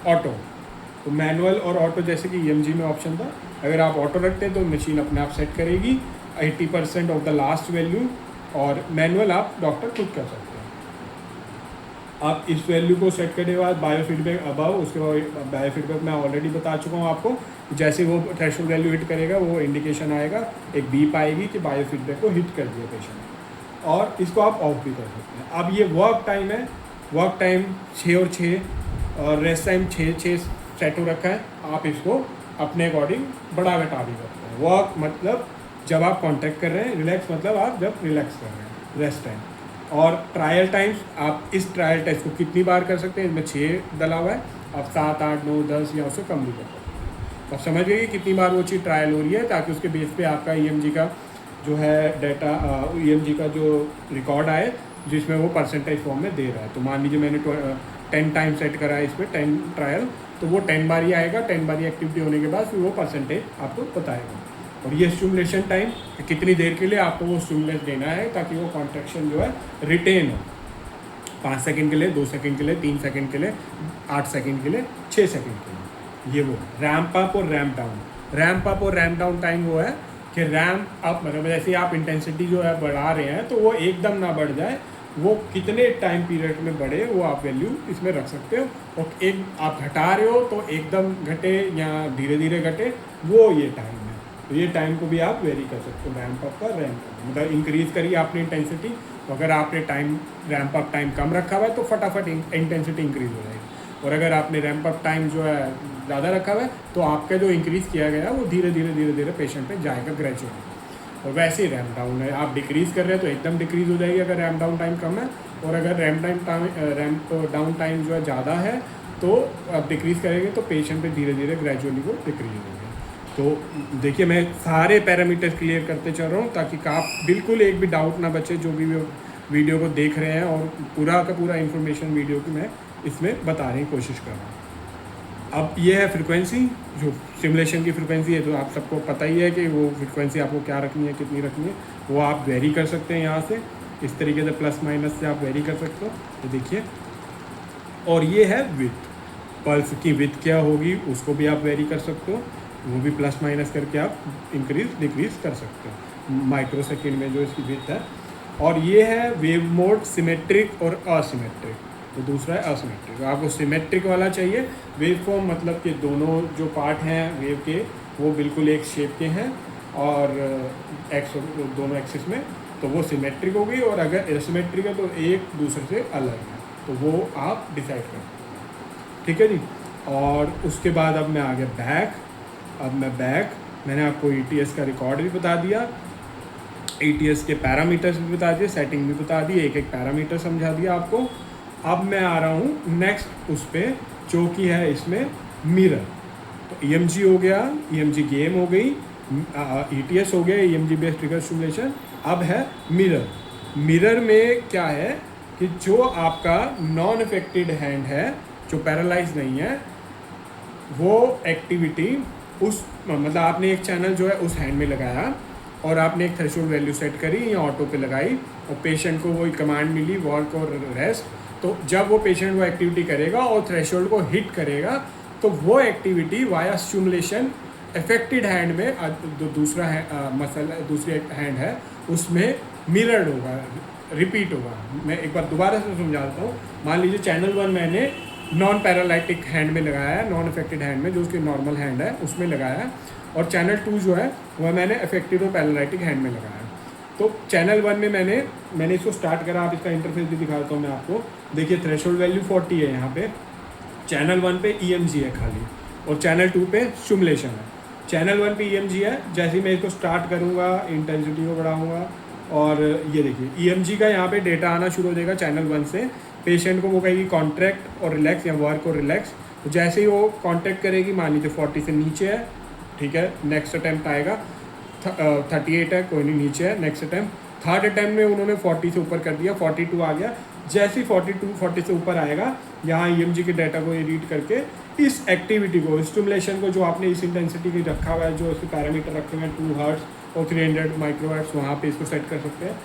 [SPEAKER 1] ऑटो। तो मैनुअल और ऑटो, जैसे कि EMG में ऑप्शन था, अगर आप ऑटो रखते हैं तो मशीन अपने आप सेट करेगी 80% ऑफ द लास्ट वैल्यू, और मैनुअल आप डॉक्टर खुद कर सकते हैं। आप इस वैल्यू को सेट करने के बाद बायोफीडबैक अबव, उसके बाद बायोफीडबैक मैं ऑलरेडी बता चुका हूँ आपको। जैसे वो थ्रेशोल्ड वैल्यू हिट करेगा वो इंडिकेशन आएगा, एक बीप आएगी कि बायोफीडबैक को हिट कर दिया पेशेंट, और इसको आप ऑफ भी कर सकते हैं। अब ये वर्क टाइम है, वर्क टाइम 6 और 6 और रेस्ट टाइम 6 सेट हो रखा है। आप इसको अपने अकॉर्डिंग बढ़ा घटा भी करते हैं। वर्क मतलब जब आप कॉन्टैक्ट कर रहे हैं, रिलैक्स मतलब आप जब रिलैक्स कर रहे हैं, रेस्ट टाइम। और ट्रायल टाइम्स, आप इस ट्रायल टेस्ट को कितनी बार कर सकते हैं, इसमें 6 डला हुआ है, आप 7, 8, 9, 10 या उससे कम भी कर सकते हैं। आप समझ गए कि कितनी बार वो चीज़ ट्रायल हो रही है, ताकि उसके बेस पे आपका EMG का जो है डाटा, EMG का जो रिकॉर्ड आए, जिसमें वो परसेंटेज फॉर्म में दे रहा है। तो मान लीजिए मैंने 10 टाइम सेट करा है इस पर 10 ट्रायल, तो वो 10 बार ही आएगा। 10 बार ही एक्टिविटी होने के बाद फिर वो परसेंटेज आपको बताएगा। और ये स्टिमुलेशन टाइम कितनी देर के लिए आपको वो स्टिमुलेस देना है, ताकि वो कॉन्ट्रैक्शन जो है रिटेन हो। 5 सेकंड के लिए, 2 सेकंड के लिए, 3 सेकंड के लिए, 8 सेकंड के लिए, 6 सेकंड के लिए। ये वो रैम्प अप और रैम्प डाउन। रैम्प अप और रैम्प डाउन टाइम वो है कि रैम्प अप मतलब जैसे आप इंटेंसिटी जो है बढ़ा रहे हैं, तो वो एकदम ना बढ़ जाए, वो कितने टाइम पीरियड में बढ़े वो आप वैल्यू इसमें रख सकते हो। और एक आप घटा रहे हो तो एकदम घटे या धीरे धीरे घटे, वो ये टाइम है। तो ये टाइम को भी आप वेरी कर सकते हो, रैम्प अप का रैम्प डाउन। मतलब इंक्रीज़ करिए आपने इंटेंसिटी, तो अगर आपने टाइम रैम्प अप टाइम कम रखा हुआ है तो फटाफट इंटेंसिटी इंक्रीज़ हो जाएगी। और अगर आपने रैम्प अप टाइम जो है ज़्यादा रखा हुआ है, तो आपका जो इंक्रीज़ किया गया है वो धीरे धीरे पेशेंट पे जाएगा ग्रेजुअली। और वैसे ही रैम्प डाउन है, आप डिक्रीज़ कर रहे हैं तो एकदम डिक्रीज़ हो जाएगी अगर रैम्प डाउन टाइम कम है। और अगर रैम्प डाउन टाइम जो है ज़्यादा है, तो आप डिक्रीज़ करेंगे तो पेशेंट पे धीरे धीरे ग्रेजुअली वो डिक्रीज़ होगी। तो देखिए, मैं सारे पैरामीटर्स क्लियर करते चल रहा हूँ, ताकि आप बिल्कुल एक भी डाउट ना बचे जो भी वीडियो को देख रहे हैं, और पूरा का पूरा इन्फॉर्मेशन वीडियो की मैं इसमें बताने की कोशिश कर रहा हूँ। अब ये है फ्रिक्वेंसी, जो सिमुलेशन की फ्रिक्वेंसी है, तो आप सबको पता ही है कि वो फ्रिक्वेंसी आपको क्या रखनी है, कितनी रखनी है, वो आप वेरी कर सकते हैं यहाँ से। इस तरीके से प्लस माइनस से आप वेरी कर सकते हो। तो देखिए, और ये है विथ, पल्स की विथ क्या होगी उसको भी आप वेरी कर सकते हो, वो भी प्लस माइनस करके आप इंक्रीज डिक्रीज कर सकते हो माइक्रो सेकेंड में जो इसकी विथ है। और ये है वेव मोड, सिमेट्रिक और असिमेट्रिक। तो दूसरा है असिमेट्रिक। तो आपको सिमेट्रिक वाला चाहिए, वेव फॉर्म मतलब कि दोनों जो पार्ट हैं वेव के वो बिल्कुल एक शेप के हैं और एक्स दोनों एक्सिस में, तो वो सिमेट्रिक होगी। और अगर एसिमेट्रिक है तो एक दूसरे से अलग है, तो वो आप डिसाइड कर सकते हैं। ठीक है जी। और उसके बाद अब मैं आ गया बैक। अब मैं बैक, मैंने आपको ETS का रिकॉर्ड भी बता दिया, ETS के पैरामीटर्स भी बता दिए, सेटिंग भी बता दी, एक एक पैरामीटर समझा दिया आपको। अब मैं आ रहा हूँ नेक्स्ट उस पर, जो कि है इसमें मिरर। तो EMG हो गया, EMG गेम हो गई, ETS हो गया, EMG बेस्ड ट्रिगर स्टिमुलेशन। अब है मिरर। मिरर में क्या है कि जो आपका नॉन अफेक्टेड हैंड है, जो पैरालाइज नहीं है, वो एक्टिविटी उस मतलब आपने एक चैनल जो है उस हैंड में लगाया और आपने एक थ्रेशोल्ड वैल्यू सेट करी या ऑटो पे लगाई, और पेशेंट को वही कमांड मिली वर्क और रेस्ट। तो जब वो पेशेंट वो एक्टिविटी करेगा और थ्रेशोल्ड को हिट करेगा, तो वो activity via stimulation affected hand में दूसरा मसल दूसरी हैंड है उसमें मिरर्ड होगा, रिपीट होगा। मैं एक बार दोबारा से समझा देता हूँ। मान लीजिए चैनल 1 मैंने नॉन पैरालाइटिक हैंड में लगाया है, नॉन अफेक्टेड हैंड में, जो उसकी नॉर्मल हैंड है उसमें लगाया है। और चैनल 2 जो है वह मैंने अफेक्टेड और पैरालाइटिक हैंड में लगाया है। तो चैनल 1 में मैंने इसको स्टार्ट करा। आप इसका इंटरफेस भी दिखाता हूँ मैं आपको। देखिए थ्रेशोल्ड वैल्यू 40 है यहाँ पे। चैनल 1 पे EMG है खाली, और चैनल 2 पे स्टिमुलेशन है। चैनल 1 पे EMG है। जैसे ही मैं इसको स्टार्ट करूँगा, इंटेंसिटी को बढ़ाऊँगा, और ये देखिए EMG का यहाँ पे डेटा आना शुरू हो जाएगा चैनल 1 से। पेशेंट को वो कहेगी कॉन्ट्रैक्ट और रिलैक्स या वर्क और रिलैक्स। तो जैसे ही वो कॉन्ट्रैक्ट करेगी, मान लीजिए 40 से नीचे है, ठीक है, नेक्स्ट अटैम्प्ट आएगा 38 है, कोई नहीं, नीचे है, नेक्स्ट अटैम्प्ट। थर्ड अटैम्प्ट में उन्होंने 40 से ऊपर कर दिया, 42 आ गया। जैसे ही 40 से ऊपर आएगा, यहाँ EMG के डाटा को रीड करके इस एक्टिविटी को, स्टिमुलेशन को, जो आपने इस इंटेंसिटी की रखा हुआ है, जो इसके पैरामीटर रखे हुए हैं 2 हर्ट्ज और 300 माइक्रोहर्ट्ज, वहाँ पे इसको सेट कर सकते हैं।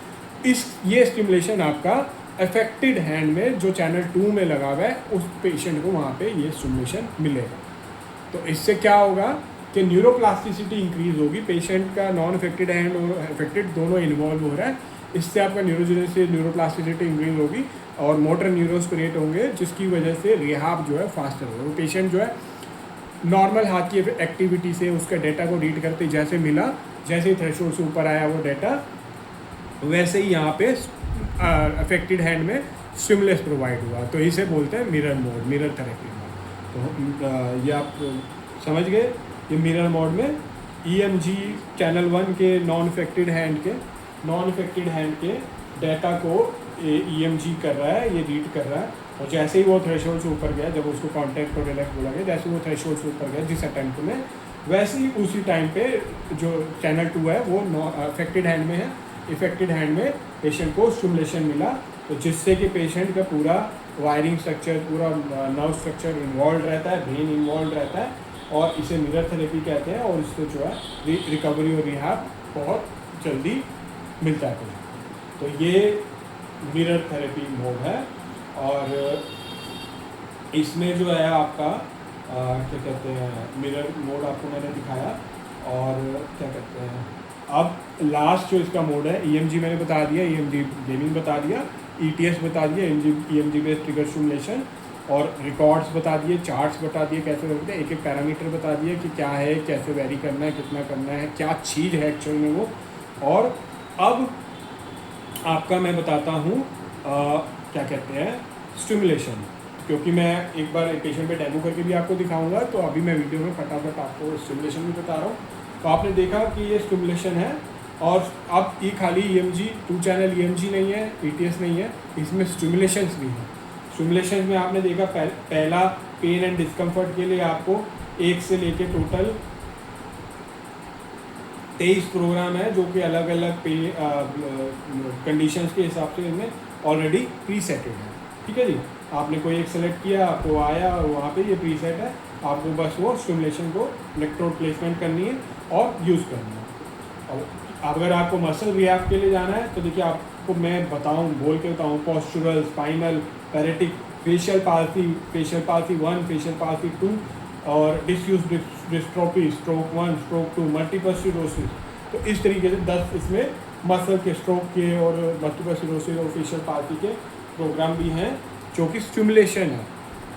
[SPEAKER 1] ये स्टिमुलेशन आपका अफेक्टेड हैंड में जो चैनल 2 में लगा हुआ है, उस पेशेंट को वहाँ पे ये स्टिमुलेशन मिलेगा। तो इससे क्या होगा कि न्यूरोप्लास्टिसिटी इंक्रीज होगी। पेशेंट का नॉन अफेक्टेड हैंड और अफेक्टेड दोनों इन्वॉल्व हो रहा है। इससे आपका न्यूरोप्लास्टिसिटी इंक्रीज होगी और मोटर न्यूरोस क्रिएट होंगे, जिसकी वजह से रिहाब जो है फास्टर होगा। वो पेशेंट जो है नॉर्मल हाथ की एक्टिविटी से उसका डेटा को रीड करते जैसे मिला, जैसे ही थ्रेशोल्ड से ऊपर आया वो डेटा, वैसे ही यहाँ पे अफेक्टेड हैंड में स्टिमुलस प्रोवाइड हुआ। तो इसे बोलते हैं mirror mode, mirror therapy mode. तो ये आप समझ गए। ये मिरर मोड में EMG चैनल 1 के नॉन अफेक्टेड हैंड के डाटा को EMG कर रहा है, ये रीड कर रहा है। और जैसे ही वो थ्रेशोल्ड से ऊपर गया, जब उसको कॉन्टैक्ट और रिलैक्स बोला गया, जैसे वो थ्रेशोल्ड से ऊपर गया जिस अटेम्प्ट में, वैसे ही उसी टाइम पे जो चैनल 2 है वो अफेक्टेड हैंड में है। इफेक्टेड हैंड में पेशेंट को स्टिमुलेशन मिला, तो जिससे कि पेशेंट का पूरा वायरिंग स्ट्रक्चर, पूरा नर्व स्ट्रक्चर इन्वॉल्व रहता है, ब्रेन इन्वॉल्व रहता है, और इसे मिरर थेरेपी कहते हैं। और इससे जो है रिकवरी और रिहाब बहुत जल्दी मिलता है। तो ये मिरर थेरेपी मोड है। और इसमें जो है आपका क्या कहते हैं, मिरर मोड आपको मैंने दिखाया। और क्या कहते हैं, अब लास्ट जो इसका मोड है, EMG मैंने बता दिया, EMG गेमिंग बता दिया, ETS बता दिया, EMG बेस्ड ट्रिगर स्टिमुलेशन, और रिकॉर्ड्स बता दिए, चार्ट्स बता दिए कैसे करते हैं, एक एक पैरामीटर बता दिए कि क्या है, कैसे वेरी करना है, कितना करना है, क्या चीज़ है एक्चुअल में वो। और अब आपका मैं बताता हूँ क्या कहते हैं, स्टिमुलेशन, क्योंकि मैं एक बार एक पेशेंट पे डेमो करके भी आपको दिखाऊंगा। तो अभी मैं वीडियो में फटाफट आपको स्टिमुलेशन भी बता रहा हूँ। तो आपने देखा कि ये स्टिमुलेशन है, और अब ये खाली EMG 2 चैनल EMG नहीं है, ETS नहीं है, इसमें स्टिमुलेशंस भी हैं। स्टिमुलेशन में आपने देखा पहला पेन एंड डिस्कम्फर्ट के लिए आपको 1 से लेके टोटल 23 प्रोग्राम है, जो कि अलग अलग कंडीशंस के हिसाब से इनमें ऑलरेडी प्रीसेटेड है। ठीक है जी, आपने कोई एक सेलेक्ट किया, आपको आया और वहाँ पे ये प्रीसेट है, आपको बस वो स्टिमुलेशन को इलेक्ट्रोड प्लेसमेंट करनी है और यूज़ करनी है। और अगर आपको मसल रिहैब के लिए जाना है, तो देखिए आपको मैं बोल के बताऊँ, postural, spinal, pyretic, facial palsy 1, facial palsy 2, और disuse dystrophy stroke 1, stroke 2, multiple sclerosis. तो इस तरीके से 10 इसमें मसल के, स्ट्रोक के और मल्टीपल स्क्लेरोसिस और फेशियल पाल्सी के प्रोग्राम भी हैं, जो कि स्टिमुलेशन है,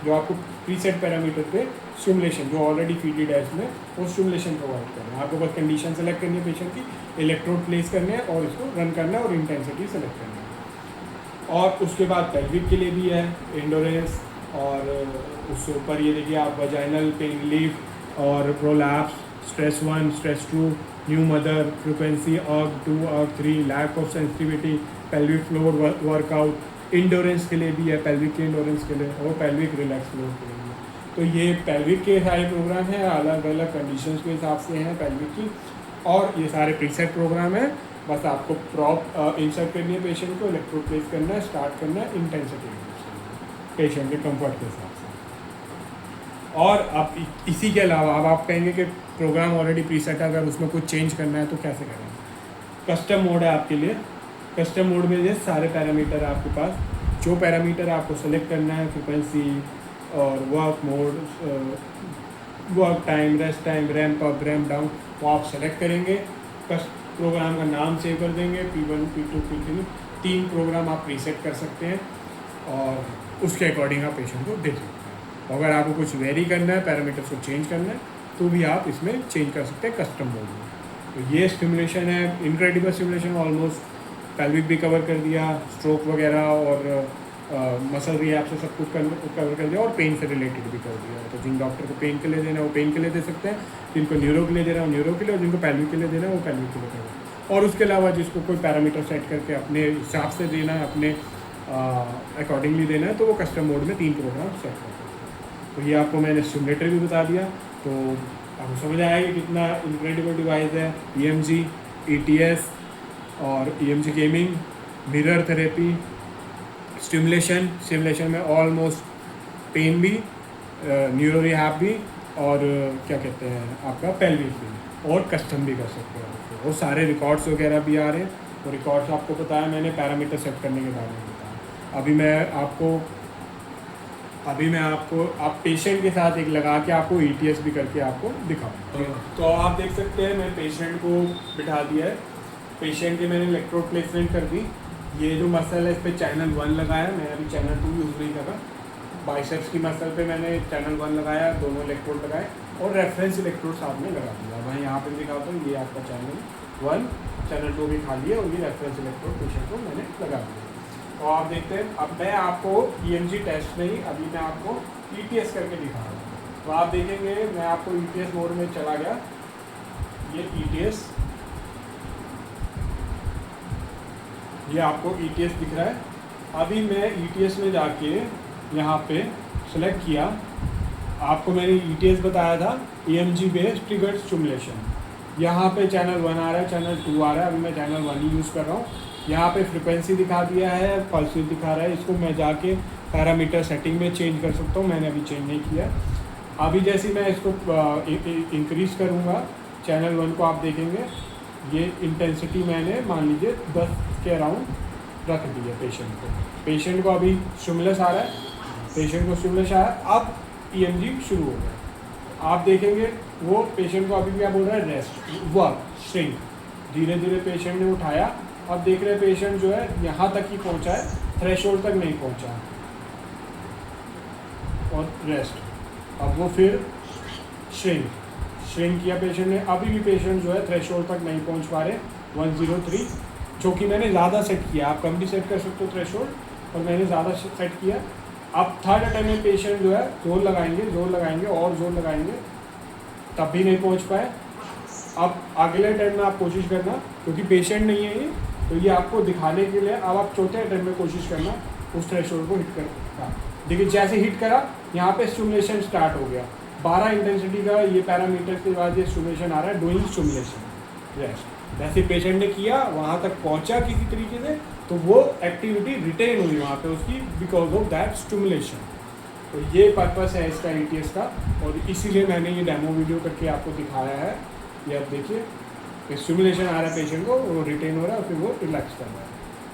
[SPEAKER 1] जो आपको प्रीसेट पैरामीटर पे स्टिमुलेशन जो ऑलरेडी फीडेड है इसमें, वो स्टिमुलेशन प्रोवाइड कर रहे हैं। आपको बस कंडीशन सेलेक्ट करनी है पेशेंट की, इलेक्ट्रोड प्लेस करने हैं और इसको रन करना है और इंटेंसिटी सेलेक्ट करनी है। और उसके बाद पेल्विक के लिए भी है एंडोरेंस, और उससे ऊपर ये देखिए आप वजाइनल पेन रिलीफ और prolapse, stress 1, stress 2, new mother, frequency urge 2, urge 3, lack of sensitivity, pelvic floor workout, endurance के लिए भी है, पेल्विक के इंडोरेंस के लिए, और पेल्विक रिलैक्स फ्लोर के लिए। तो ये पेल्विक के सारे प्रोग्राम हैं, अलग अलग कंडीशंस के हिसाब से हैं पेल्विक की, और ये सारे प्रीसेट प्रोग्राम हैं। बस आपको प्रॉप इंसर्ट करनी है पेशेंट को, इलेक्ट्रोड प्लेस करना है, स्टार्ट करना है, इंटेंसिटी पेशेंट के कंफर्ट के हिसाब से। और अब इसी के अलावा अब आप कहेंगे कि प्रोग्राम ऑलरेडी प्रीसेट है, अगर उसमें कुछ चेंज करना है तो कैसे करेंगे। कस्टम मोड है आपके लिए। कस्टम मोड में ये सारे पैरामीटर है आपके पास, जो पैरामीटर आपको सेलेक्ट करना है, फ्रिक्वेंसी और work mode, work time, rest time, ramp up, ramp down, वो आप सेलेक्ट करेंगे। प्रोग्राम का नाम सेव कर देंगे, P1, P2, P3, 3 प्रोग्राम आप प्रीसेट कर सकते हैं, और उसके अकॉर्डिंग आप पेशेंट को दे सकते हैं। अगर आपको कुछ वेरी करना है, पैरामीटर्स को चेंज करना है, तो भी आप इसमें चेंज कर सकते हैं कस्टम मोड में। तो ये स्टिमुलेशन है, इनक्रेडिबल स्टिमुलेशन, ऑलमोस्ट पेल्विक भी कवर कर दिया, स्ट्रोक वगैरह और मसल रिहैब से सब कुछ कवर कर दिया, और पेन से रिलेटेड भी कर दिया। तो जिन डॉक्टर को पेन के लिए देना है वो पेन के लिए दे सकते हैं, जिनको न्यूरो के लिए देना है वो न्यूरो के लिए, और जिनको पेल्विक के लिए देना है वो पेल्विक के लिए देना। और उसके अलावा जिसको कोई पैरामीटर सेट करके अपने हिसाब से देना है, अपने अकॉर्डिंगली देना है, तो वो कस्टम मोड में 3 प्रोग्राम सेट कर सकते हैं। तो ये आपको मैंने सिमुलेटर भी बता दिया, तो आपको समझ आया कि कितना इनक्रेडिबल डिवाइस है। EMG, ETS और EMG gaming, mirror therapy, stimulation में ऑलमोस्ट पेन भी, न्यूरो रिहैब भी, और क्या कहते हैं आपका पेल्विक भी, और कस्टम भी कर सकते हैं। वो सारे रिकॉर्ड्स वगैरह भी आ रहे हैं। तो रिकॉर्ड्स आपको बताया मैंने, पैरामीटर सेट करने के बारे में बताया। अभी मैं आपको आप पेशेंट के साथ एक लगा के आपको ETS भी करके आपको दिखाऊँ। तो आप देख सकते हैं मैं पेशेंट को बिठा दिया है। पेशेंट के मैंने इलेक्ट्रोड प्लेसमेंट कर दी। ये जो मसल है इस पर चैनल 1 लगाया, मैंने अभी चैनल 2 यूज़ नहीं करा। बाइसेप्स की मसल पे मैंने चैनल 1 लगाया, दोनों इलेक्ट्रोड लगाए, और रेफरेंस इलेक्ट्रोड साथ में लगा दिया। मैं यहाँ पे दिखाता हूँ, ये आपका चैनल 1, चैनल 2 भी खाली है, और ये रेफरेंस इलेक्ट्रोड पेशेंट को मैंने लगा दिया। तो आप देखते हैं, अब मैं आपको EMG टेस्ट नहीं, अभी मैं आपको ETS करके दिखा रहा हूँ। तो आप देखेंगे मैं आपको ETS मोड में चला गया, ये ETS, ये आपको ETS दिख रहा है। अभी मैं ETS में जाके यहाँ पे सेलेक्ट किया, आपको मैंने ETS बताया था, EMG बेस्ड ट्रिगर्ड स्टिमुलेशन। यहाँ पे चैनल 1 आ रहा है, चैनल 2 आ रहा है, अभी मैं चैनल 1 ही यूज़ कर रहा हूँ। यहाँ पे फ्रिक्वेंसी दिखा दिया है, पल्स दिखा रहा है, इसको मैं जाके पैरामीटर सेटिंग में चेंज कर सकता हूँ, मैंने अभी चेंज नहीं किया। अभी जैसे मैं इसको इंक्रीज़ करूँगा, चैनल 1 को आप देखेंगे, ये इंटेंसिटी मैंने मान लीजिए 10 के अराउंड रख दी है पेशेंट को अभी स्टिमुलस आ रहा है, पेशेंट को स्टिमुलस आया, अब EMG शुरू हो गया। आप देखेंगे वो पेशेंट को अभी क्या बोल रहा है, रेस्ट, वर्क, श्रिंक। धीरे धीरे पेशेंट ने उठाया, अब देख रहे पेशेंट जो है यहाँ तक ही पहुँचा है, थ्रेशोल्ड तक नहीं पहुँचा, और रेस्ट। अब वो फिर श्रिंक किया पेशेंट ने, अभी भी पेशेंट जो है थ्रेशोल्ड तक नहीं पहुँच पा रहे, 103, जो कि मैंने ज़्यादा सेट किया। आप कम भी सेट कर सकते हो थ्रेशोल्ड, और मैंने ज़्यादा सेट किया। अब थर्ड अटेम्प्ट में पेशेंट जो है जोर लगाएंगे और जोर लगाएंगे, तब भी नहीं पहुंच पाए। अब अगले अटेम्प्ट में आप कोशिश करना, क्योंकि पेशेंट नहीं है ये, तो ये आपको दिखाने के लिए अब आप चौथे अटेम्प्ट में कोशिश करना उस थ्रेशोल्ड को हिट करना। देखिए जैसे हिट करा, यहाँ पे स्टिमुलेशन स्टार्ट हो गया, 12 इंटेंसिटी का ये पैरामीटर के बाद ये स्टिमुलेशन आ रहा है, डूइंग स्टिमुलेशन। यस, जैसे पेशेंट ने किया, वहाँ तक पहुँचा किसी तरीके से, तो वो एक्टिविटी रिटेन हुई वहाँ पे उसकी, बिकॉज ऑफ दैट स्टिमुलेशन। तो ये पर्पस है इसका ETS का, और इसीलिए मैंने ये डेमो वीडियो करके आपको दिखाया है। ये आप देखिए, स्टिमुलेशन आ रहा है पेशेंट को, वो रिटेन हो रहा है, फिर वो रिलैक्स कर रहा है,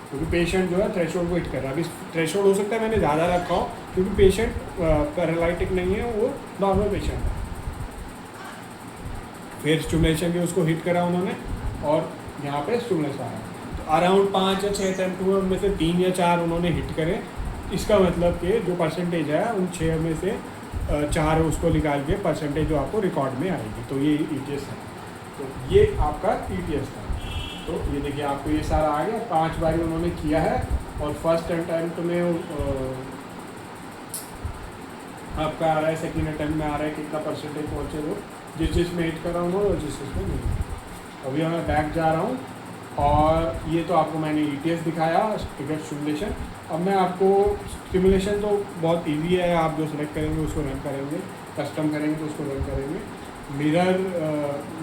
[SPEAKER 1] क्योंकि पेशेंट जो है थ्रेशोल्ड को हिट कर रहा है। अभी थ्रेशोल्ड हो सकता है मैंने ज़्यादा रखा हो, क्योंकि पेशेंट पैरालाइटिक नहीं है, वो नॉर्मल पेशेंट है। फिर स्टिमुलेशन के उसको हिट करा उन्होंने, और यहाँ पे स्टिमुलेशन आया, तो अराउंड 5 या 6 अटेम्प्ट हुए, उनमें से 3 या 4 उन्होंने हिट करे। इसका मतलब कि जो परसेंटेज है उन 6 में से 4 उसको निकाल के परसेंटेज जो आपको रिकॉर्ड में आएगी। तो ये ETS है, तो ये आपका ETS था। तो ये देखिए आपको ये सारा आ गया, 5 बार उन्होंने किया है, और फर्स्ट अटेम्प्ट में आपका आ रहा है, सेकेंड अटेम्प्ट में आ रहा है कितना परसेंटेज पहुँचे वो, जिस में हिट कर रहा हूँ और जिस में नहीं। अभी मैं बैक जा रहा हूँ, और ये तो आपको मैंने ETS दिखाया, ट्रिगर स्टिमुलेशन। अब मैं आपको स्टिमुलेशन तो बहुत इजी है, आप जो सेलेक्ट करेंगे उसको रन करेंगे, कस्टम करेंगे तो उसको रन करेंगे। मिरर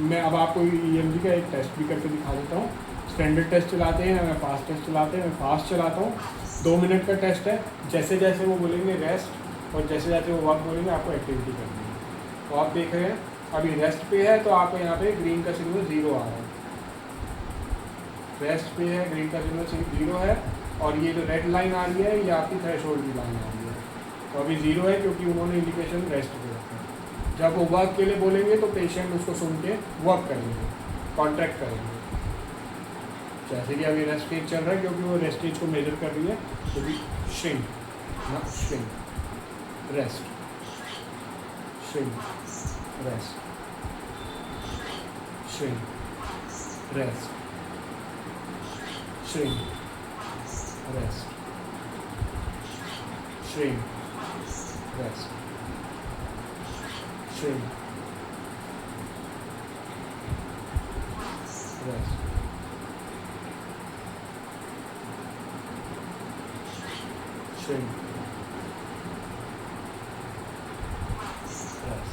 [SPEAKER 1] मैं अब आपको EMG का एक टेस्ट भी करके दिखा देता हूँ। स्टैंडर्ड टेस्ट चलाते हैं, मैं फास्ट टेस्ट चलाते हैं, मैं फास्ट चलाता हूँ। 2 मिनट का टेस्ट है, जैसे जैसे वो बोलेंगे रेस्ट, और जैसे जैसे वो वक्त बोलेंगे आपको एक्टिविटी करनी है। तो आप देख रहे हैं अभी रेस्ट पे है, तो आपको यहाँ पे ग्रीन का सिग्नल 0 आ रहा है, रेस्ट पे है, ग्रीन का सिग्नल 0 है, और ये जो रेड लाइन आ रही है ये आपकी थ्रेशोल्ड की लाइन आ रही है। तो अभी 0 है, क्योंकि उन्होंने इंडिकेशन रेस्ट पे रखा है। जब वो वर्क के लिए बोलेंगे तो पेशेंट उसको सुन के वर्क करेंगे, कॉन्ट्रैक्ट करेंगे। जैसे कि अभी रेस्ट स्टेज चल रहा है, क्योंकि वो रेस्ट स्टेज को मेजर कर रही है, क्योंकि shrink, not shrink, rest. shrink, rest, shrink, rest, shrink, rest, shrink, rest, shrink, rest, shrink, rest।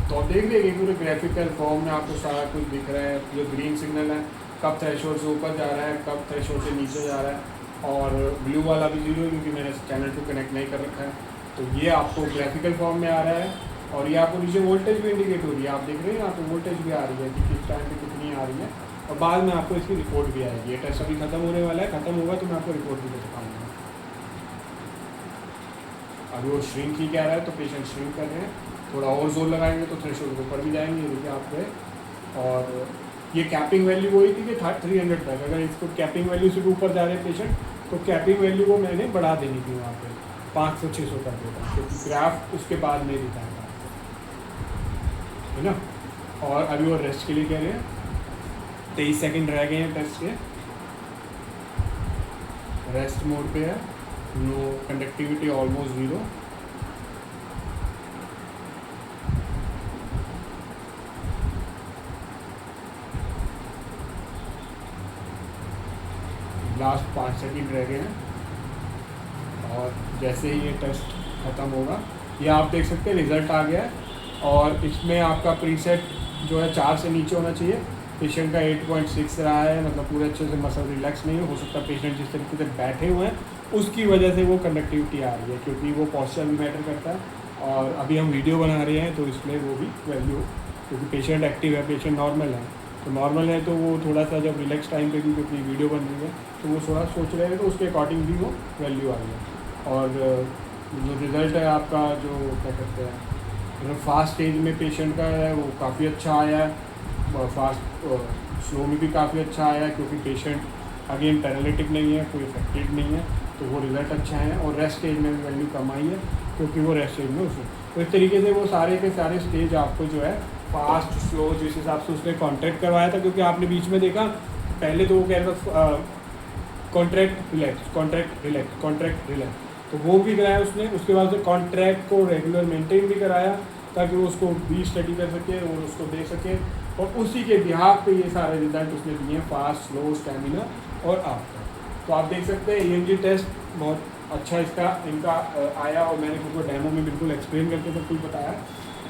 [SPEAKER 1] तो आप देख लीजिए पूरे ग्राफिकल फॉर्म में आपको सारा कुछ दिख रहा है। ये ग्रीन सिग्नल है, कब थ्रेशोल्ड से ऊपर जा रहा है, कब थ्रेशोल्ड से नीचे जा रहा है, और ब्लू वाला भी 0 क्योंकि मैंने चैनल टू कनेक्ट नहीं कर रखा है। तो ये आपको ग्राफिकल फॉर्म में आ रहा है। और ये आपको नीचे वोल्टेज भी इंडिकेट हो रही है, आप देख रहे हैं यहाँ पे वोल्टेज भी आ रही है कि किस टाइम पे कितनी आ रही है। और बाद में आपको इसकी रिपोर्ट भी आएगी। ये टेस्ट अभी खत्म होने वाला है, खत्म होगा तो मैं आपको रिपोर्ट भी बता पाऊँगा। अभी वो श्रिंक ही कह रहा है तो पेशेंट श्रिंक कर रहे हैं। थोड़ा और जोर लगाएंगे तो थ्रेशोल्ड ऊपर भी जाएंगे, देखिए आप गए। और ये कैपिंग वैल्यू वही थी कि 300 तक, अगर इसको कैपिंग वैल्यू से ऊपर जा रहे हैं पेशेंट तो कैपिंग वैल्यू को मैंने बढ़ा देनी थी वहाँ पे 500-600 कर देता, क्योंकि ग्राफ उसके बाद नहीं दिखाएगा, है ना। और अभी वो रेस्ट के लिए कह रहे हैं, 23 सेकंड रह गए हैं टेस्ट के। रेस्ट मोड पे है, no conductivity almost 0। Last 5 second रह गए हैं। और जैसे ही ये टेस्ट ख़त्म होगा, ये आप देख सकते हैं रिज़ल्ट आ गया है। और इसमें आपका प्रीसेट जो है 4 से नीचे होना चाहिए। पेशेंट का 8.6 रहा है, मतलब पूरे अच्छे से मसल रिलैक्स नहीं हो सकता। पेशेंट जिस तरीके से बैठे हुए हैं उसकी वजह से वो कंडक्टिविटी आ रही है, क्योंकि वो पोस्चर भी मैटर करता है। और अभी हम वीडियो बना रहे हैं तो इसलिए वो भी वैल्यू, क्योंकि पेशेंट एक्टिव है, पेशेंट नॉर्मल है, तो नॉर्मल है तो वो थोड़ा सा जब रिलैक्स टाइम पे भी, क्योंकि वीडियो बन रही है तो वो थोड़ा सोच रहे हैं, तो उसके अकॉर्डिंग भी वो वैल्यू आ रही है। और जो रिज़ल्ट है आपका, जो क्या कहते हैं, मतलब फास्ट स्टेज में पेशेंट का है वो काफ़ी अच्छा आया है। फास्ट स्लो में भी काफ़ी अच्छा आया है, क्योंकि पेशेंट अगेन पैरालिटिक नहीं है, कोई इफेक्टेड नहीं है, तो वो रिज़ल्ट अच्छा है। और रेस्ट स्टेज में भी वैल्यू कम आई है, क्योंकि वो रेस्ट स्टेज में उसमें, तो इस तरीके से वो सारे के सारे स्टेज आपको जो है फास्ट स्लो जिस हिसाब से उसने कॉन्ट्रैक्ट करवाया था। क्योंकि आपने बीच में देखा पहले तो वो कह रहा था contract relax, contract relax, contract relax, तो वो भी कराया उसने। उसके बाद से कॉन्ट्रैक्ट को रेगुलर मेंटेन भी कराया, ताकि वो उसको भी स्टडी कर सके और उसको दे सके। और उसी के बिहाफ पे ये सारे रिजल्ट उसने दिए, फास्ट, स्लो, स्टेमिना और आफ्टर। तो आप देख सकते हैं EMG टेस्ट बहुत अच्छा इनका आया, और मैंने उनको डेमो में बिल्कुल एक्सप्लेन करके सब कुछ बताया।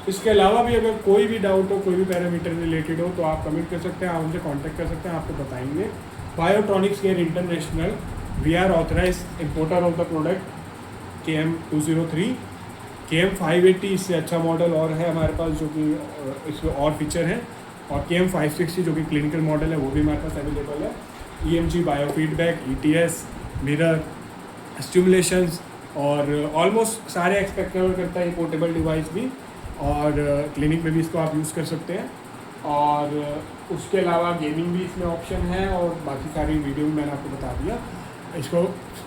[SPEAKER 1] इसके अलावा भी अगर कोई भी डाउट हो, कोई भी पैरामीटर रिलेटेड हो, तो आप कमेंट कर सकते हैं, आप उनसे कांटेक्ट कर सकते हैं, आपको बताएंगे। Biotronics Care International, we are authorized importer of the product KM203, KM580 इससे अच्छा मॉडल और है हमारे पास, जो कि इसमें और फीचर हैं। और KM560 जो कि क्लिनिकल मॉडल है, वो भी हमारे पास अवेलेबल है। EMG, biofeedback, ETS, mirror, stimulations और ऑलमोस्ट सारे एक्सपेक्ट कवर करता है ये पोर्टेबल डिवाइस भी। और क्लिनिक में भी इसको आप यूज़ कर सकते हैं। और उसके अलावा गेमिंग भी इसमें ऑप्शन है, और बाकी सारी वीडियो में मैंने आपको बता दिया। इसको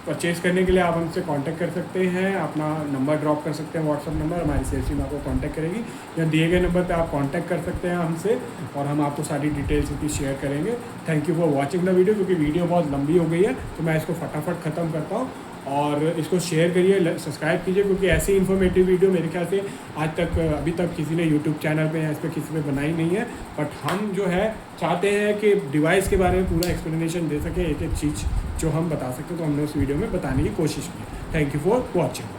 [SPEAKER 1] परचेज़ करने के लिए आप हमसे कांटेक्ट कर सकते हैं, अपना नंबर ड्रॉप कर सकते हैं, व्हाट्सअप नंबर, हमारी सेल्स टीम आपको कांटेक्ट करेगी, या दिए गए नंबर पे आप कांटेक्ट कर सकते हैं हमसे, और हम आपको सारी डिटेल्स इसकी शेयर करेंगे। Thank you for watching the video, क्योंकि वीडियो बहुत लंबी हो गई है, तो मैं इसको फटाफट ख़त्म करता हूँ। और इसको शेयर करिए, सब्सक्राइब कीजिए, क्योंकि ऐसी इन्फॉर्मेटिव वीडियो मेरे ख्याल से आज तक अभी तक किसी ने यूट्यूब चैनल पे या इस पर किसी पे बनाई नहीं है। बट हम जो है चाहते हैं कि डिवाइस के बारे में पूरा एक्सप्लेनेशन दे सकें, एक एक चीज़ जो हम बता सकते हैं, तो हमने उस वीडियो में बताने की कोशिश की। Thank you for watching.